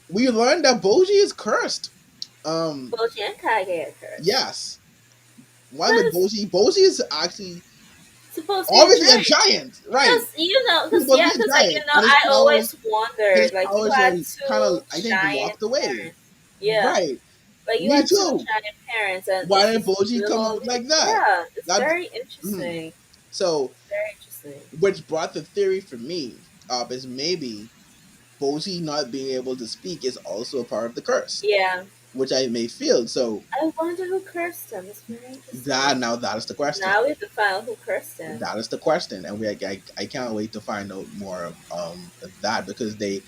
A: we learned that Boji is cursed.
B: Boji and Kage are cursed.
A: Yes. One with
B: Because
A: Boji is actually
B: supposed to be a
A: obviously a
B: giant.
A: giant, right?
B: He's
A: He's supposed to be a
B: like
A: giant, and
B: I always
A: his
B: wondered, like you
A: powers
B: had
A: are kind of
B: two
A: I think
B: giant
A: locked away.
B: parents. Yeah,
A: Right.
B: like you
A: Me
B: had two
A: too.
B: giant parents, and
A: Why did
B: he's
A: Boji come
B: little.
A: out like that?
B: Yeah, it's
A: That
B: very
A: mhm.
B: interesting.
A: So
B: Very interesting.
A: which brought the theory for me up is maybe Boji not being able to speak is also a part of the curse,
B: Yeah.
A: which I may feel. So
B: I wonder who cursed him. It's very
A: that
B: interesting.
A: now that is the question.
B: Now we have to find out who cursed him.
A: That is the question, and I can't wait to find out more of that because they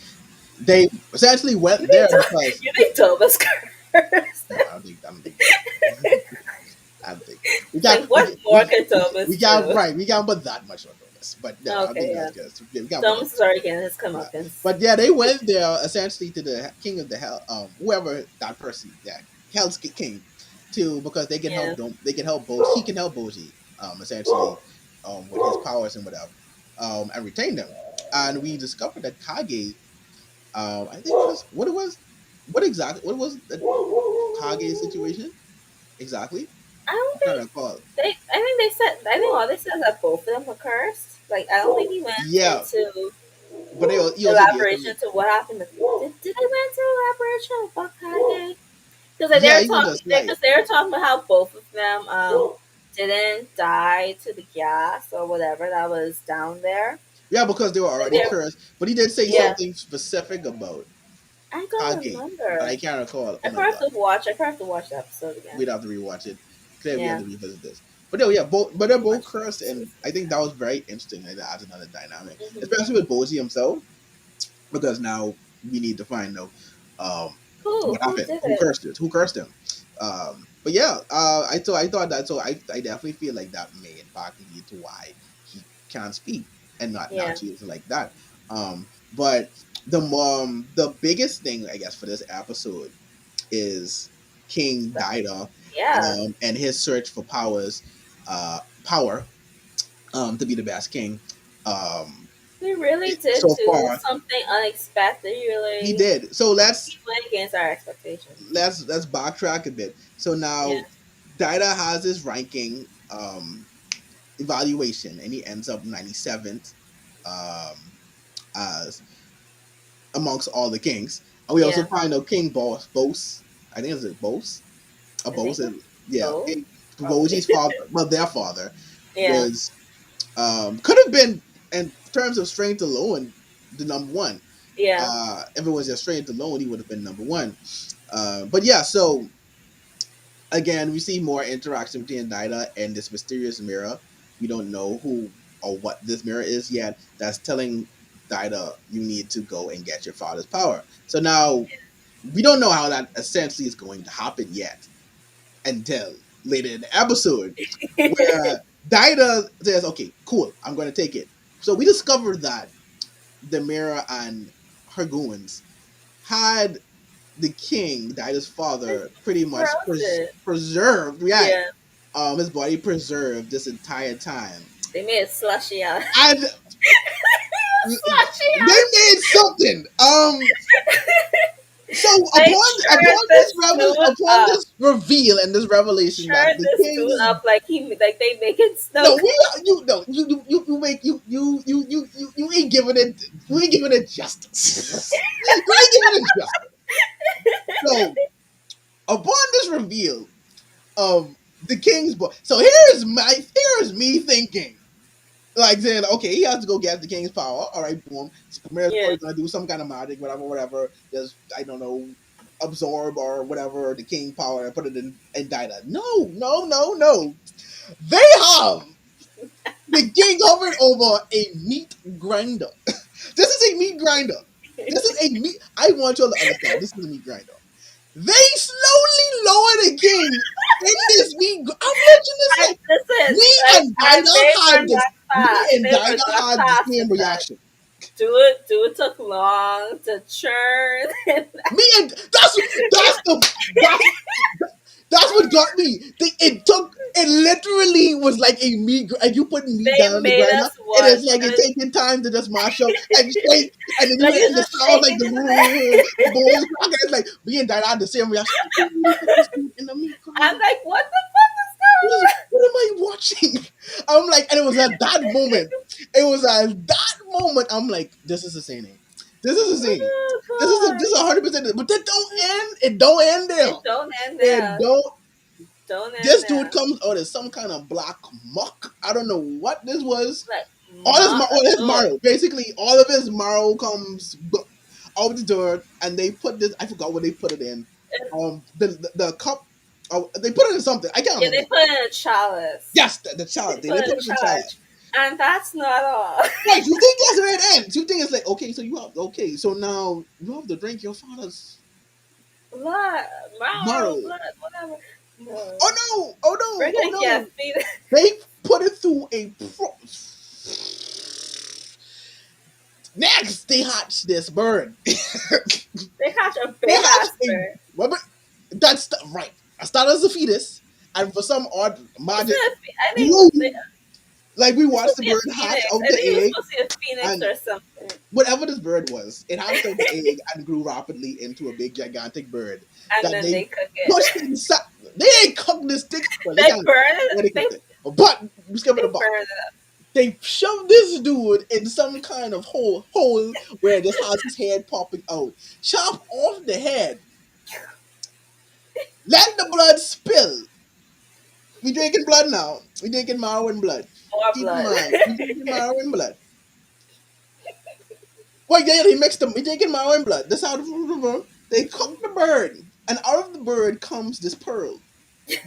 A: essentially
B: You
A: went there
B: think
A: because
B: you think Thomas cursed
A: no,
B: him?
A: I don't think that. I don't think
B: It's like what more could
A: we
B: Thomas
A: can't
B: do?
A: right we can't put that much on Thomas, but no, I don't
B: Okay,
A: think
B: yeah.
A: that's good. We can't put that
B: Thomas
A: much
B: is
A: on
B: already
A: Thomas.
B: getting his
A: Yeah.
B: comeuppance.
A: But yeah, they went there essentially to the king of the hell, whoever that person, yeah, Hell's King, to because they can
B: Yeah.
A: help them. They can help Boji. He can help Boji, essentially, with his powers and whatever, and retain them. And we discovered that Kage, I think was what it was, what was the Kage situation exactly?
B: I don't
A: I'm trying to
B: think
A: recall.
B: they. I think they said. I think all they said is that both of them were cursed. Like I don't think he went
A: Yeah,
B: into
A: but he also gave
B: elaboration
A: some.
B: to what happened. Did they went into elaboration about Kage? Because like,
A: Yeah, he went to
B: because
A: slight.
B: they were talking about how both of them didn't die to the gas or whatever that was down there.
A: Yeah, because they were
B: Like
A: already
B: they,
A: cursed. But he did say
B: yeah,
A: something specific about
B: I don't
A: Kage, but I
B: remember.
A: can't recall. Oh
B: I
A: my
B: probably have
A: god,
B: to watch. I probably have to watch the episode again.
A: we'd have to rewatch it. Clearly, we have
B: Yeah,
A: to revisit this. But no, yeah, both, but they're both
B: watch the
A: cursed, and
B: episodes
A: I think
B: again.
A: that was very interesting. Like that adds another dynamic,
B: Hmm.
A: especially with Boji himself, because now we need to find out um, what
B: Who
A: happened,
B: did it?
A: who cursed him. But yeah, I thought that, so I definitely feel like that may in fact lead to why he can't speak and not
B: Yeah,
A: choosing like that. But the biggest thing I guess for this episode is King
B: but,
A: Daida,
B: yeah.
A: and his search for power, to be the best king. Um,
B: He really did
A: so
B: do
A: far,
B: something unexpected.
A: he
B: He
A: did. So
B: he went against our expectations.
A: let's backtrack a bit. So
B: Yeah,
A: now Daida has his ranking evaluation, and he ends up 97th, as amongst all the kings. And we also
B: yeah.
A: find out King Bose. I think it's a Bose. A
B: I
A: Bose.
B: think it's
A: Yeah.
B: both, probably.
A: Boji's father, well, their father
B: Yeah,
A: was could have been in terms of strength alone the number one.
B: yeah,
A: If it was just strength alone, he would have been number one. But yeah, so again, we see more interaction between Naida and this mysterious mirror. We don't know who or what this mirror is yet. That's telling Naida you need to go and get your father's power. So now we don't know how that essentially is going to happen yet until later in the episode, where Daida says, "Okay, cool, I'm going to take it." So we discovered that the mirror and her goons had the king, Daida's father, pretty much
B: frozen.
A: preserved. Yeah,
B: Yeah,
A: his body preserved this entire time,
B: they made it slushy out.
A: and
B: Slushy
A: they made something. So
B: They
A: upon
B: churned this dude
A: upon
B: up.
A: this reveal and this revelation that
B: Churned
A: the
B: this dude
A: king's
B: up like like they making snow.
A: no, we you no you make you ain't giving it, justice. You ain't giving it justice. So upon this reveal of the king's boy, so here's me thinking. Like saying, okay, he has to go get the king's power. All right, boom. Mayor's
B: Yeah,
A: probably gonna do some kind of magic, whatever. Just I don't know, absorb or whatever the king power and put it in Dida. No. They have the king hovered over a meat grinder. This is a meat grinder. This is a meat. I want you all to understand. This is a meat grinder. They slowly lower the king in this meat. I'm watching this
B: I
A: like
B: listen.
A: me
B: Like,
A: and
B: and they
A: Dida
B: were
A: had this.
B: not
A: Me
B: fast.
A: and
B: They were
A: Dida
B: not
A: had the
B: fast
A: same
B: with that.
A: reaction.
B: Do it took long to churn.
A: Me and that's that's what got me. It literally was like a meat. And you put meat
B: They
A: down on the
B: made
A: grinder,
B: us
A: it
B: watch.
A: is like it's taking time to just mash up and shake, and then
B: Like you
A: and the
B: just
A: sound like
B: shaking.
A: the bones cracking. It's like me and Dad had the same reaction. I can't really put this meat in the meat
B: I'm
A: grinder.
B: like, what the fuck is going on?
A: What am I watching? I'm like, and it was at that moment. It was at that moment. I'm like, this is insane. This is insane.
B: Oh
A: This is
B: god.
A: 100%. But that don't end. It don't end there.
B: It don't end
A: It
B: there.
A: don't.
B: Don't end
A: This dude
B: there.
A: comes out as some kind of black muck. I don't know what this was.
B: Like
A: All his
B: mock
A: his
B: dude.
A: marrow, basically, all of his marrow comes. out the door, and they put this. I forgot what they put it in. The cup. Oh, they put it in something. I can't
B: Yeah,
A: remember.
B: they put it in a chalice.
A: Yes, the
B: They
A: chalice. They
B: put it
A: put
B: in
A: it in chalice.
B: charge. And that's not all.
A: Right. You think that's where it ends. You think it's like, okay, so you have, okay, so now you have to drink your father's
B: Blood, marrow,
A: marrow.
B: blood, whatever. No.
A: Oh no! Oh
B: We're
A: no! Oh
B: gonna get
A: no!
B: feed.
A: They put it through Next, they hatch this bird. They
B: They catch a big
A: hatch
B: ass
A: a
B: bird.
A: rubber. That's right. I started as a fetus, and for some odd
B: It's
A: magic,
B: not. I think
A: grew.
B: they,
A: Like we
B: it's
A: watched
B: supposed
A: the
B: to be a
A: bird hatch
B: phoenix.
A: out
B: I
A: the
B: think it was
A: egg,
B: supposed to be a phoenix
A: and
B: or something.
A: whatever this bird was, it hatched out the egg and grew rapidly into a big, gigantic bird
B: And
A: that
B: then
A: they
B: they cook
A: pushed
B: it.
A: inside. They ain't cooked this thing. Well, they
B: They
A: can't.
B: burn it.
A: Yeah, they cooked it. But we skip it
B: They
A: about.
B: burn it.
A: They shoved this dude in some kind of hole where this has his head popping out. Chop off the head. Let the blood spill. We drinking blood now. We drinking marrow and blood.
B: More
A: Keep in
B: blood.
A: mind, we drinking marrow and blood. Well, yeah, he mixed them. We drinking marrow and blood. That's how they cook the bird, and out of the bird comes this pearl.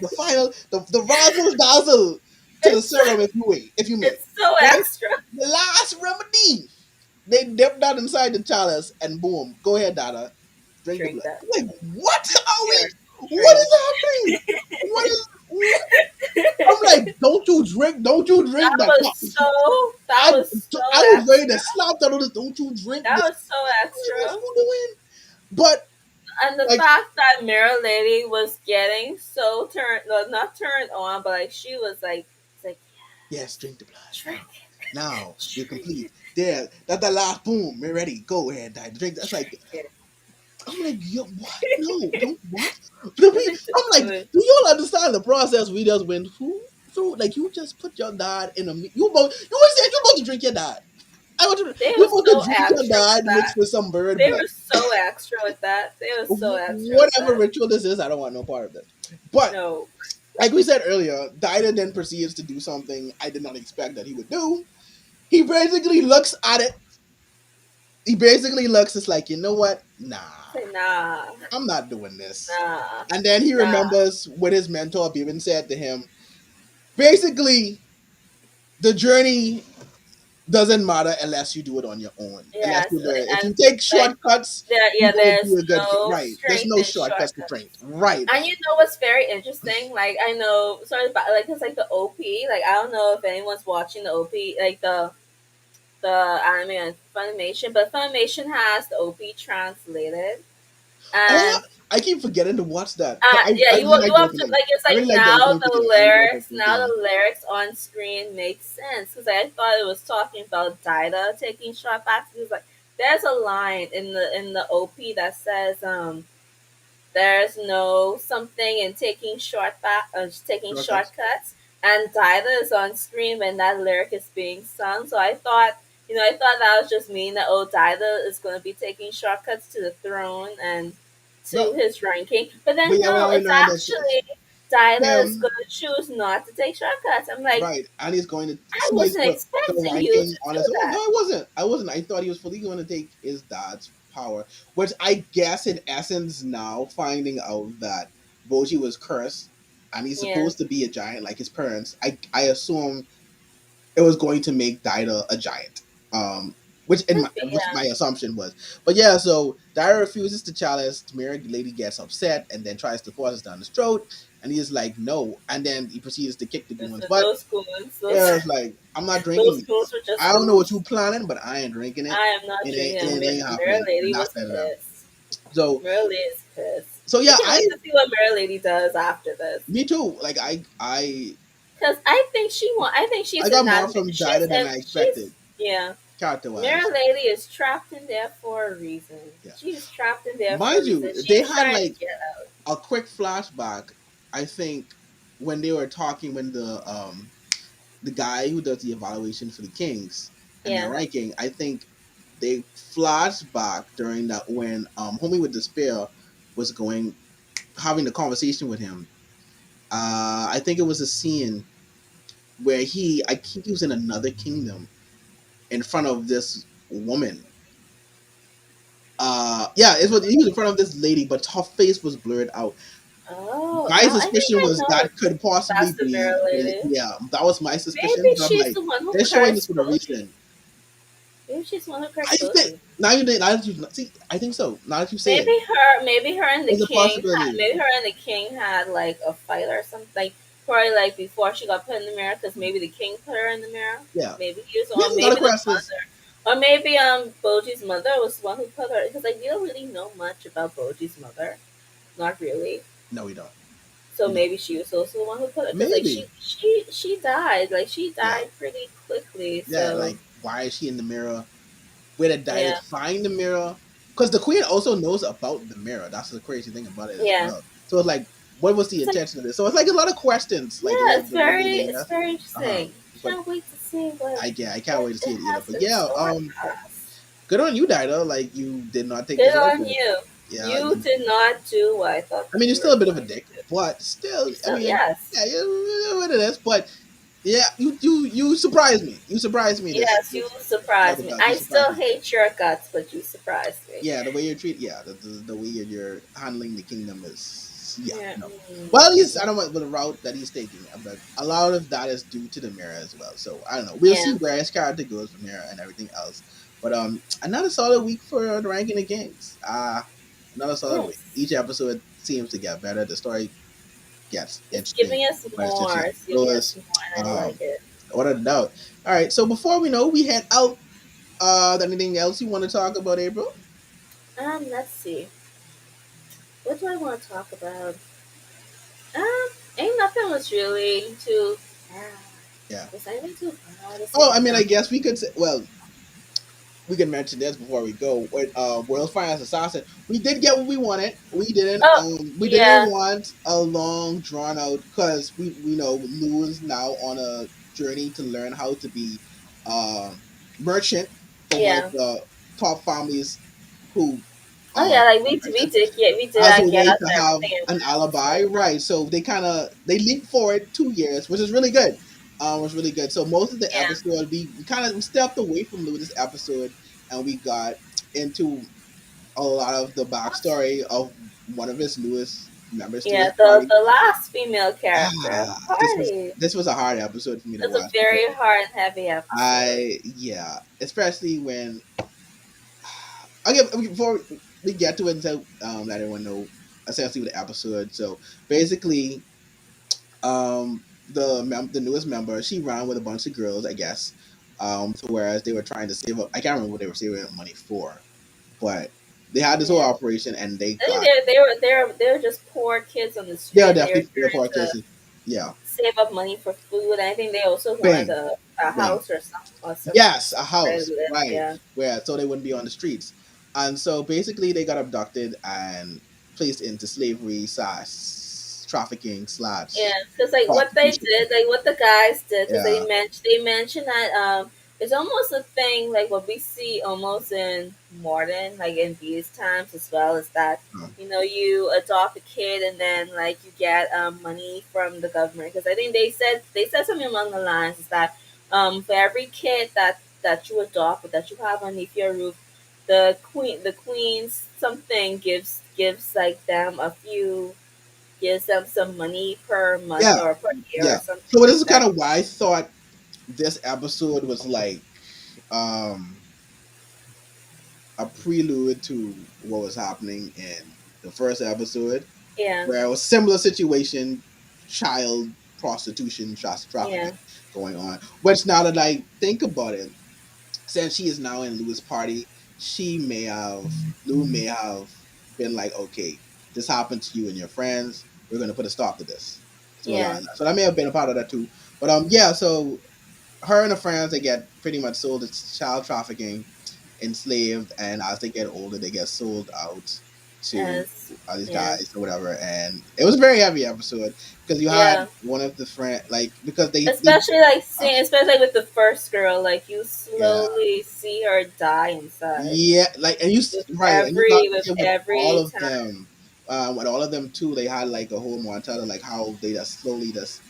A: The final, the razzle dazzle to the
B: it's
A: serum, if you may,
B: it's so
A: right?
B: extra.
A: The last remedy. They dip that inside the chalice, and boom, go ahead, Dada, drink the
B: Drink
A: blood.
B: that.
A: I'm like, what are we?
B: Here,
A: What
B: drink.
A: is happening? What is? What? I'm like, don't you drink? Don't you drink
B: That
A: that?
B: was so. That
A: I,
B: was so
A: I was ready to
B: extra.
A: slap that on this. Don't you drink
B: That
A: this?
B: was so
A: What
B: extra.
A: you doing? But
B: And the
A: like,
B: fact that Mirror Lady was getting so turned, no, not turned on, but like she was like, it's like
A: yes, drink the blood
B: drink
A: now. Now
B: it,
A: we're
B: drink
A: complete. There, that's the last boom. We're ready. Go ahead, die. Drink. That's like,
B: it.
A: I'm like, yo, what? No, don't what? The
B: I think
A: I'm
B: the
A: like,
B: food.
A: do you all understand the process we just went through? Like, you just put your dad in a you about you always said you about to drink your dad. I want to
B: They
A: you
B: were
A: about to
B: so
A: drink your
B: extra with
A: dad
B: that.
A: mixed with some bird
B: They
A: blood.
B: were so extra with that. They were so extra with
A: Whatever
B: that.
A: ritual this is, I don't want no part of it. But
B: No,
A: like we said earlier, Daida then proceeds to do something I did not expect that he would do. He basically looks at it. He basically looks. It's like, you know what? Nah,
B: say nah,
A: I'm not doing this.
B: nah,
A: And then he
B: nah.
A: remembers what his mentor Bibin said to him. Basically, the journey doesn't matter unless you do it on your own. Unless
B: Yes,
A: you learn. If
B: and
A: you take
B: like
A: shortcuts,
B: yeah,
A: you're going to
B: there's
A: be a good kid.
B: no
A: Right. There's
B: strength
A: no
B: in
A: shortcuts to
B: shortcuts.
A: strength. Right.
B: And you know what's very interesting? Like I know, sorry, but like it's like the OP. Like I don't know if anyone's watching the OP, like the anime and Funimation, but Funimation has the OP translated,
A: Oh, yeah.
B: and
A: I keep forgetting to watch that. But
B: yeah,
A: I really
B: you
A: like the
B: have to
A: opening.
B: like it's
A: I
B: like
A: really like the
B: now
A: opening
B: the
A: theme. I really like the
B: lyrics
A: opening theme.
B: on screen make sense because I thought it was talking about Daida taking short backs. It was like there's a line in the OP that says there's no something in taking
A: Shortcuts.
B: shortcuts, and Daida is on screen when that lyric is being sung. So I thought, I thought that was just mean that Daida is going to be taking shortcuts to the throne and to
A: No.
B: his ranking. But
A: But
B: then
A: yeah, we
B: no,
A: already
B: it's
A: learned that
B: actually Daida is
A: him.
B: going to choose not to take shortcuts. I'm like,
A: Right, and he's going to
B: I
A: slice
B: wasn't
A: the
B: expecting you
A: ranking
B: to
A: on
B: do
A: his own. No,
B: that.
A: I wasn't. I wasn't. I thought he was fully going to take his dad's power, which I guess in essence now finding out that Boji was cursed and he's
B: Yeah,
A: supposed to be a giant like his parents. I assume it was going to make Daida a giant.
B: could be.
A: Which my assumption was. But yeah, so Daida refuses the chalice. Tamira lady gets upset and then tries to force us down his throat. And he's like, no. And then he proceeds to kick the goon's butt.
B: Those goons,
A: Yeah, it's like, I'm not drinking
B: those
A: this.
B: goons were just
A: I don't know what
B: goons.
A: you planning, but I ain't drinking it.
B: I am not drinking.
A: It
B: And
A: ain't
B: Mirror
A: happening. And
B: Lady
A: that's
B: was
A: that.
B: pissed.
A: So
B: Mirror Lady is pissed.
A: so
B: I
A: yeah,
B: can't
A: I
B: wait to see what Mirror Lady does after this.
A: me too. Like I
B: Because I think I think
A: I
B: she's
A: got
B: in
A: more
B: that.
A: from Jida than I expected,
B: Yeah.
A: character
B: Mirror
A: wise.
B: Lady is trapped in there for a reason.
A: Yeah.
B: She's trapped in there for a
A: Mind
B: reason.
A: you, they
B: She's
A: had
B: trying to
A: like
B: get out.
A: a quick flashback, I think, when they were talking when the guy who does the evaluation for the Kings and their
B: Yeah.
A: ranking, I think they flashed back during that when Homie with Despair was going having the conversation with him. I think it was a scene where I think he was in another kingdom in front of this woman. Yeah, it was he was in front of this lady, but her face was blurred out.
B: Oh,
A: My
B: I think
A: suspicion
B: I
A: was
B: know
A: that could possibly
B: that's the
A: be,
B: mirror lady.
A: yeah, that was my suspicion.
B: Maybe
A: But I'm
B: she's
A: like,
B: the one who
A: they're showing this
B: cursed
A: for a
B: Boji.
A: reason.
B: Maybe she's the one who
A: I
B: cursed
A: think
B: Boji.
A: now that you see, I think so. Now that you say it,
B: Maybe her and the
A: there's a
B: king
A: possibility.
B: maybe her and the king had like a fight or something. Like probably like before she got put in the mirror, because maybe the king put her in the mirror.
A: Yeah,
B: Maybe he was,
A: there's
B: or
A: a lot of
B: maybe the
A: questions.
B: mother, or maybe Boji's mother was the one who put her. Because like we don't really know much about Boji's mother, not really.
A: No, we don't.
B: So
A: We don't.
B: maybe she was also the one who put her. Because like
A: Maybe.
B: she died, like she
A: Yeah,
B: died pretty quickly.
A: yeah.
B: So
A: Like, why is she in the mirror? Where did
B: yeah,
A: Diet find the mirror? Because the queen also knows about the mirror. That's the crazy thing about it as
B: yeah.
A: well. So it's like, what was the
B: It's like
A: intention of this? So it's like a lot of questions, like
B: yeah,
A: the way they
B: it's very interesting.
A: But
B: Can't wait to see
A: I can't
B: what
A: wait to see
B: it
A: it either.
B: has
A: But
B: in
A: yeah,
B: store for us.
A: good on you, Dida. Like you did not take
B: Good
A: this
B: on
A: lightly.
B: you.
A: Yeah,
B: You did not do what I thought
A: I mean, you're
B: you
A: still
B: were
A: a bit of a
B: going
A: dick,
B: to do.
A: but still, I
B: So
A: mean,
B: yes,
A: yeah, you know what it is. But yeah, you surprised me. You surprised me
B: yes, you
A: this
B: surprised me.
A: episode. You
B: I
A: surprised
B: still
A: me.
B: hate your guts, but you surprised me.
A: Yeah, the way you're treating, yeah, the way you're handling the kingdom is, yeah,
B: Yeah.
A: no. Well, at least
B: Mm,
A: I don't know what the route that he's taking, but a lot of that is due to the mirror as well. So I don't know. We'll see
B: yeah.
A: where his character goes from here and everything else. But another solid week for the ranking of kings. Another solid week. Each
B: Yes.
A: episode seems to get better. The story gets
B: It's
A: interesting.
B: giving us
A: But it's just
B: more.
A: yeah,
B: It's giving us
A: goes
B: more, and I like it.
A: without a doubt. All right. So before we know, we head out. Anything else you want to talk about, April?
B: Let's see. What do I want to talk about? Um, ain't nothing was really too bad.
A: Yeah.
B: Was anything too bad this
A: Oh, I mean, I
B: episode?
A: guess we could say, well, we can mention this before we go. With World's Finest Assassin, we did get what we wanted.
B: Oh,
A: We didn't
B: yeah,
A: want a long drawn out because we know Lou is now on a journey to learn how to be merchant for one of
B: yeah.
A: the top families who
B: Oh yeah, like
A: are
B: we
A: merchants
B: did get we did
A: as a way
B: gather
A: to have
B: everything in
A: an
B: one
A: alibi,
B: episode.
A: right? So they leap forward 2 years, which is really good. Was really good. So most of the
B: Yeah,
A: episode we kind of we stepped away from Lewis episode and we got into a lot of the backstory of one of his newest members to
B: yeah.
A: his party.
B: The last female character,
A: Ah,
B: Party.
A: this was a hard episode for me to
B: It's a
A: watch because
B: very hard and heavy episode.
A: yeah, especially when okay, before we get to it, so let everyone know essentially what the episode. So basically, the newest member she ran with a bunch of girls, I guess. So whereas they were trying to save up, I can't remember what they were saving up money for, but they had this whole
B: Yeah,
A: operation and they
B: I think
A: got
B: they were just poor kids on the
A: they
B: street,
A: are
B: and they were
A: definitely the
B: trying
A: poor
B: to
A: kids. Yeah,
B: save up money for food. And I think they also wanted
A: bang,
B: a
A: bang.
B: house or something
A: Yes, a
B: where to
A: house,
B: live.
A: right?
B: Yeah.
A: Where so they wouldn't be on the streets, and so basically they got abducted and placed into slavery slash trafficking
B: Yeah,
A: slash
B: because like what they
A: prostitution.
B: did, like what the guys did, because
A: Yeah,
B: they mentioned that it's almost a thing like what we see almost in modern, like in these times as well, is that
A: um,
B: you adopt a kid and then like you get money from the government. Because I think they said something along the lines is that for every kid that you adopt or that you have underneath your roof, the queen's something gives like them a few gives them some money per month
A: yeah,
B: or per year or
A: yeah.
B: something
A: So this
B: like
A: is kind
B: that.
A: of why I thought this episode was like um a prelude to what was happening in the first episode,
B: Yeah,
A: where it was similar situation, child prostitution,
B: yeah,
A: trafficking going on. Which now that I think about it, since she is now in Lou's party, she may have Lou may have been like, okay, this happened to you and your friends. We're gonna put a stop to this. So a lot
B: yeah,
A: of that. So that may have been a part of that too. But yeah, so her and her friends they get pretty much sold to child trafficking, enslaved, and as they get older, they get sold out to
B: as
A: these
B: yeah,
A: guys or whatever. And it was a very heavy episode because you had
B: yeah.
A: one of the friend like because they
B: Especially like
A: uh,
B: seeing, especially with the first girl, like you
A: yeah.
B: slowly see her die inside
A: Yeah, like and right, and you got to
B: with
A: hear with all
B: every
A: of
B: time.
A: them, with all of them too. They had like a whole montage of like how they just slowly just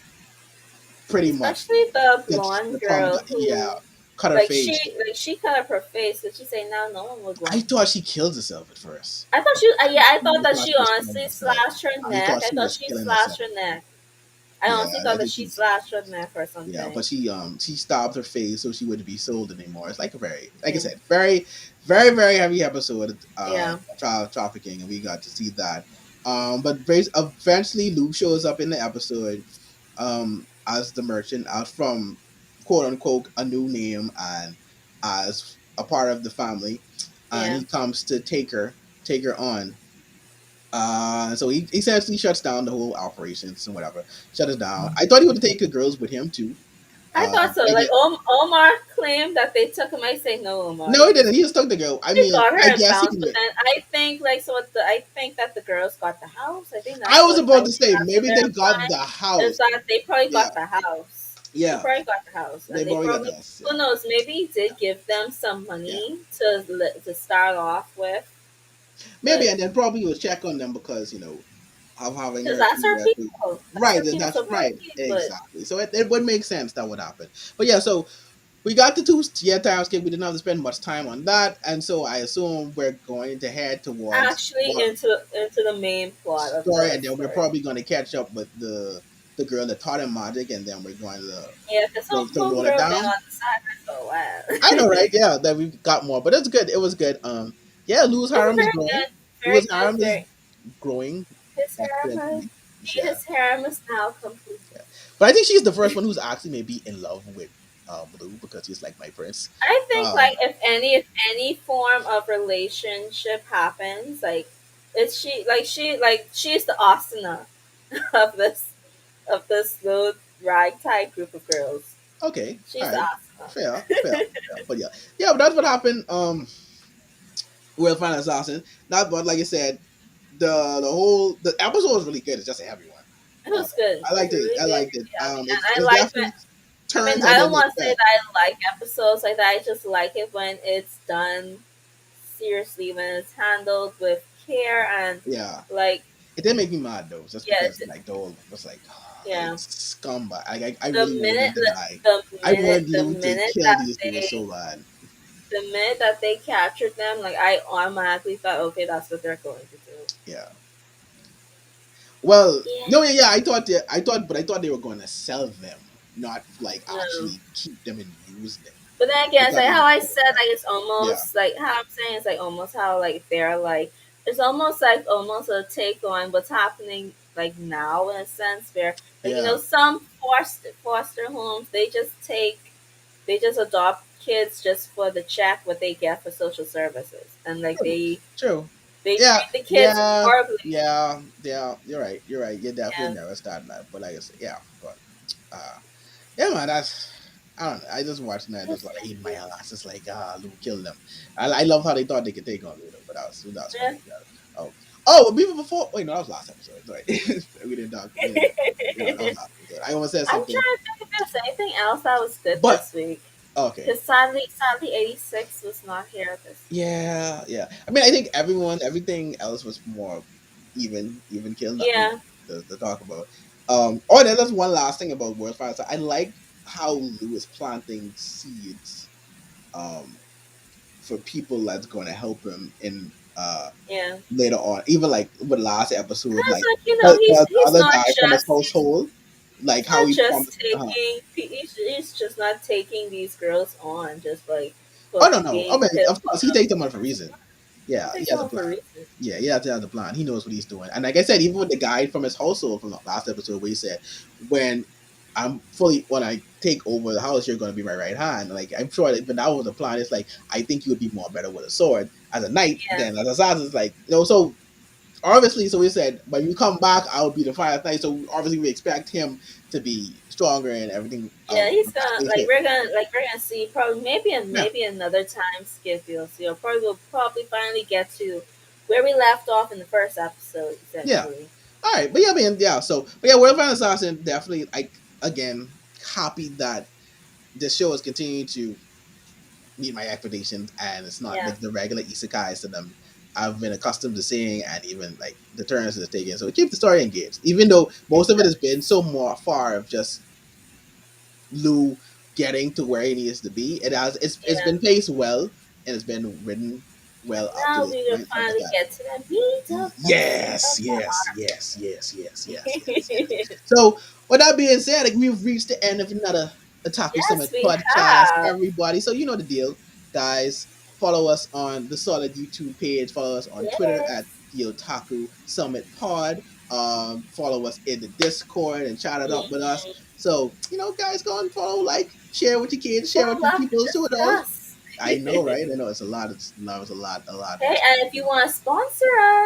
A: pretty much
B: Especially the blonde
A: succumb.
B: girl
A: Yeah, cut her face.
B: Like she cut up her face, but she say now no one would
A: I
B: want.
A: thought she killed herself at first.
B: I thought she, yeah, I thought
A: I
B: that
A: thought
B: she
A: she was killing
B: honestly
A: herself.
B: slashed her
A: I
B: neck.
A: thought
B: I
A: she
B: thought
A: was
B: she
A: killing
B: slashed
A: herself.
B: her neck. I
A: Yeah,
B: honestly
A: I
B: thought that
A: think
B: she
A: she.
B: slashed her neck or
A: Yeah, but
B: something.
A: she stabbed her face so she wouldn't be sold anymore. It's like a very, like I
B: Yeah,
A: said, very heavy episode.
B: yeah,
A: Child trafficking, and we got to see that. But eventually Lou shows up in the episode, as the merchant, as from quote unquote a new name and as a part of the family, and
B: yeah.
A: he comes to take her on. So he essentially shuts down the whole operations and whatever. Shut it down. I thought he would take the girls with him too.
B: I thought so.
A: I
B: Like
A: get
B: Omar claimed that they took him. I say no, Omar.
A: no, he didn't. He just took the girl. I
B: They
A: mean,
B: got
A: I
B: her and
A: guess he
B: bounced,
A: can.
B: but then I think like so. What the I think that the girls got the house. I think
A: I
B: that's
A: was
B: what
A: about to say
B: that's what
A: maybe
B: they're
A: they got
B: implying.
A: the
B: Is
A: house.
B: that they probably
A: Yeah,
B: got the house. They
A: yeah,
B: probably got the house,
A: they
B: and they
A: probably got the
B: probably
A: house.
B: who
A: Yeah,
B: knows? Maybe he did give them some
A: yeah,
B: money to start off with,
A: maybe,
B: but
A: and then probably will check on them because of having
B: because
A: her
B: that's our
A: indirectly.
B: people. That's
A: Right,
B: our people.
A: that's
B: So
A: right,
B: maybe, but
A: exactly. So it would make sense that would happen. But yeah, so we got the two-year time skip. We didn't have to spend much time on that, and so I assume we're going to head towards
B: actually
A: what
B: into the main plot of
A: story,
B: the
A: and then we're
B: story.
A: probably going to catch up with the girl that taught him magic, and then we're going
B: Yeah, because
A: to roll it
B: homegirl been
A: down.
B: on the side for so
A: I know,
B: while.
A: right? Yeah, that we got more, but it's good. It was good. Yeah, Lou's
B: It's
A: harem is
B: very
A: growing.
B: good, very
A: Lou's
B: good,
A: harem is
B: very.
A: growing
B: His harem,
A: exponentially. Yeah,
B: his harem is now complete.
A: yeah. But I think she's the first one who's actually maybe in love with Lou because he's like my prince.
B: I think
A: Um,
B: like if any form of relationship happens, like it's she's the Asuna of this little ragtag group of girls.
A: okay, all
B: She's the
A: right,
B: Asuna.
A: fair. But yeah, yeah. But that's what happened. We'll find assassin. Not, but like I said, the episode was really good. It's just a heavy one.
B: It was good. It
A: I
B: was
A: liked it.
B: really
A: I
B: good.
A: liked it.
B: Yeah, and I
A: It's
B: like when
A: definitely
B: I mean,
A: turns I
B: I don't
A: didn't
B: want to say
A: expect.
B: that I like episodes like that. I just like it when it's done seriously, when it's handled with care and
A: Yeah,
B: like,
A: it did make me mad though, just
B: yeah,
A: because like the whole was like,
B: yeah.
A: it's scumbag. I
B: The
A: really wanted them
B: minute,
A: to die. I
B: minute,
A: wanted Lou to kill these girls so bad.
B: the minute that they captured them, like I automatically thought, okay, that's what they're going to do.
A: Yeah. Well,
B: Yeah,
A: no, yeah. But I thought they were going to sell them, not like
B: no.
A: actually keep them and use them.
B: But then
A: I
B: again, it's
A: thought
B: like
A: they
B: how
A: were
B: I
A: going
B: said,
A: to
B: like it's
A: yeah,
B: almost like how I'm saying it's like almost how like they're like it's almost like almost a take on what's happening like now in a sense where like
A: yeah.
B: some foster homes they just adopt kids just for the check what they get for social services and like
A: True. True.
B: they
A: Yeah,
B: treat the kids
A: yeah,
B: horribly.
A: yeah. You're right. You're right. You definitely
B: Yeah,
A: never started that. But like I said, yeah. But uh, yeah, man. That's I don't know. I just watching that. Just like eating my ass. It's like Lou killed them. I love how they thought they could take on Lou, but that was
B: yeah.
A: funny. Yeah. Oh, oh, even before. Wait, no, that was last episode. Sorry, we didn't talk. We didn't. Yeah, that was last episode. I almost said
B: I'm trying
A: something,
B: to think if there's anything else that was good
A: but
B: this week.
A: okay.
B: Because sadly, 86 was not here this week.
A: Yeah, yeah. I mean, I think everything else was more even kill. Not really
B: Yeah,
A: to talk about. Oh, then there's one last thing about World Fire. So I like how Lou is planting seeds, um, for people that's going to help him in
B: yeah.
A: later on. Even like with last episode,
B: Because
A: like
B: like
A: the
B: he's
A: other
B: not
A: guy from his
B: just
A: household, like
B: he's
A: how
B: not
A: he promised.
B: just taking he's just not taking these girls on just like
A: Oh
B: for
A: no, no. I
B: being
A: mean, of
B: pitiful.
A: course, he takes them on for a reason.
B: He
A: Yeah, he
B: takes
A: has a
B: on for
A: plan.
B: a reason.
A: Yeah, he has a plan. He knows what he's doing. And like I said, even with the guy from his household from the last episode where he said, when I take over the house, you're gonna be my right hand. Like I'm sure that even that was the plan. It's like I think you would be more better with a sword as a knight
B: Yeah,
A: than as an assassin. It's like so obviously, so we said, when you come back, I'll be the fire knight. So obviously we expect him to be stronger and everything.
B: yeah. He's
A: That
B: gonna
A: nature.
B: like we're gonna see probably
A: Yeah,
B: maybe another time skip. You'll see. Or probably we'll probably finally get to where we left off in the first episode.
A: yeah.
B: Essentially,
A: All right, but yeah, man, yeah. So, but yeah, World of Assassin definitely like again happy that the show is continuing to meet my expectations and it's not
B: yeah.
A: like the regular isekais that I've been accustomed to seeing and even like the turns it's taken. So it keeps the story engaged, even though
B: It
A: most of it has been
B: does.
A: so more far of just Lou. getting to where it needs to be. It's
B: Yeah.
A: been paced well and it's been written well up to
B: Now
A: this
B: we will
A: point. So I'm just
B: finally
A: glad.
B: get to the meat of
A: Yes,
B: of the
A: yes, yes, yes, yes, yes, yes, yes. So, with that being said, like, we've reached the end of another Otaku
B: Yes,
A: Summit
B: we
A: podcast,
B: have.
A: everybody. So, you know the deal, guys. Follow us on the Solid YouTube page. Follow us on Twitter at
B: Yes.
A: the Otaku Summit Pod. Follow us in the Discord and chat it up with us.
B: Mhm.
A: So, guys, go and follow, like, share with your kids, share
B: Well,
A: with your
B: love to
A: people, so it all.
B: discuss.
A: I know, right? I know it's a lot. It's a lot
B: Hey,
A: more stuff.
B: and if you want to sponsor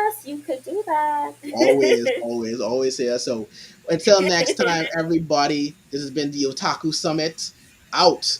B: us, you could do that.
A: Always, always, always here. So until next time, everybody, this has been the Otaku Summit. Out.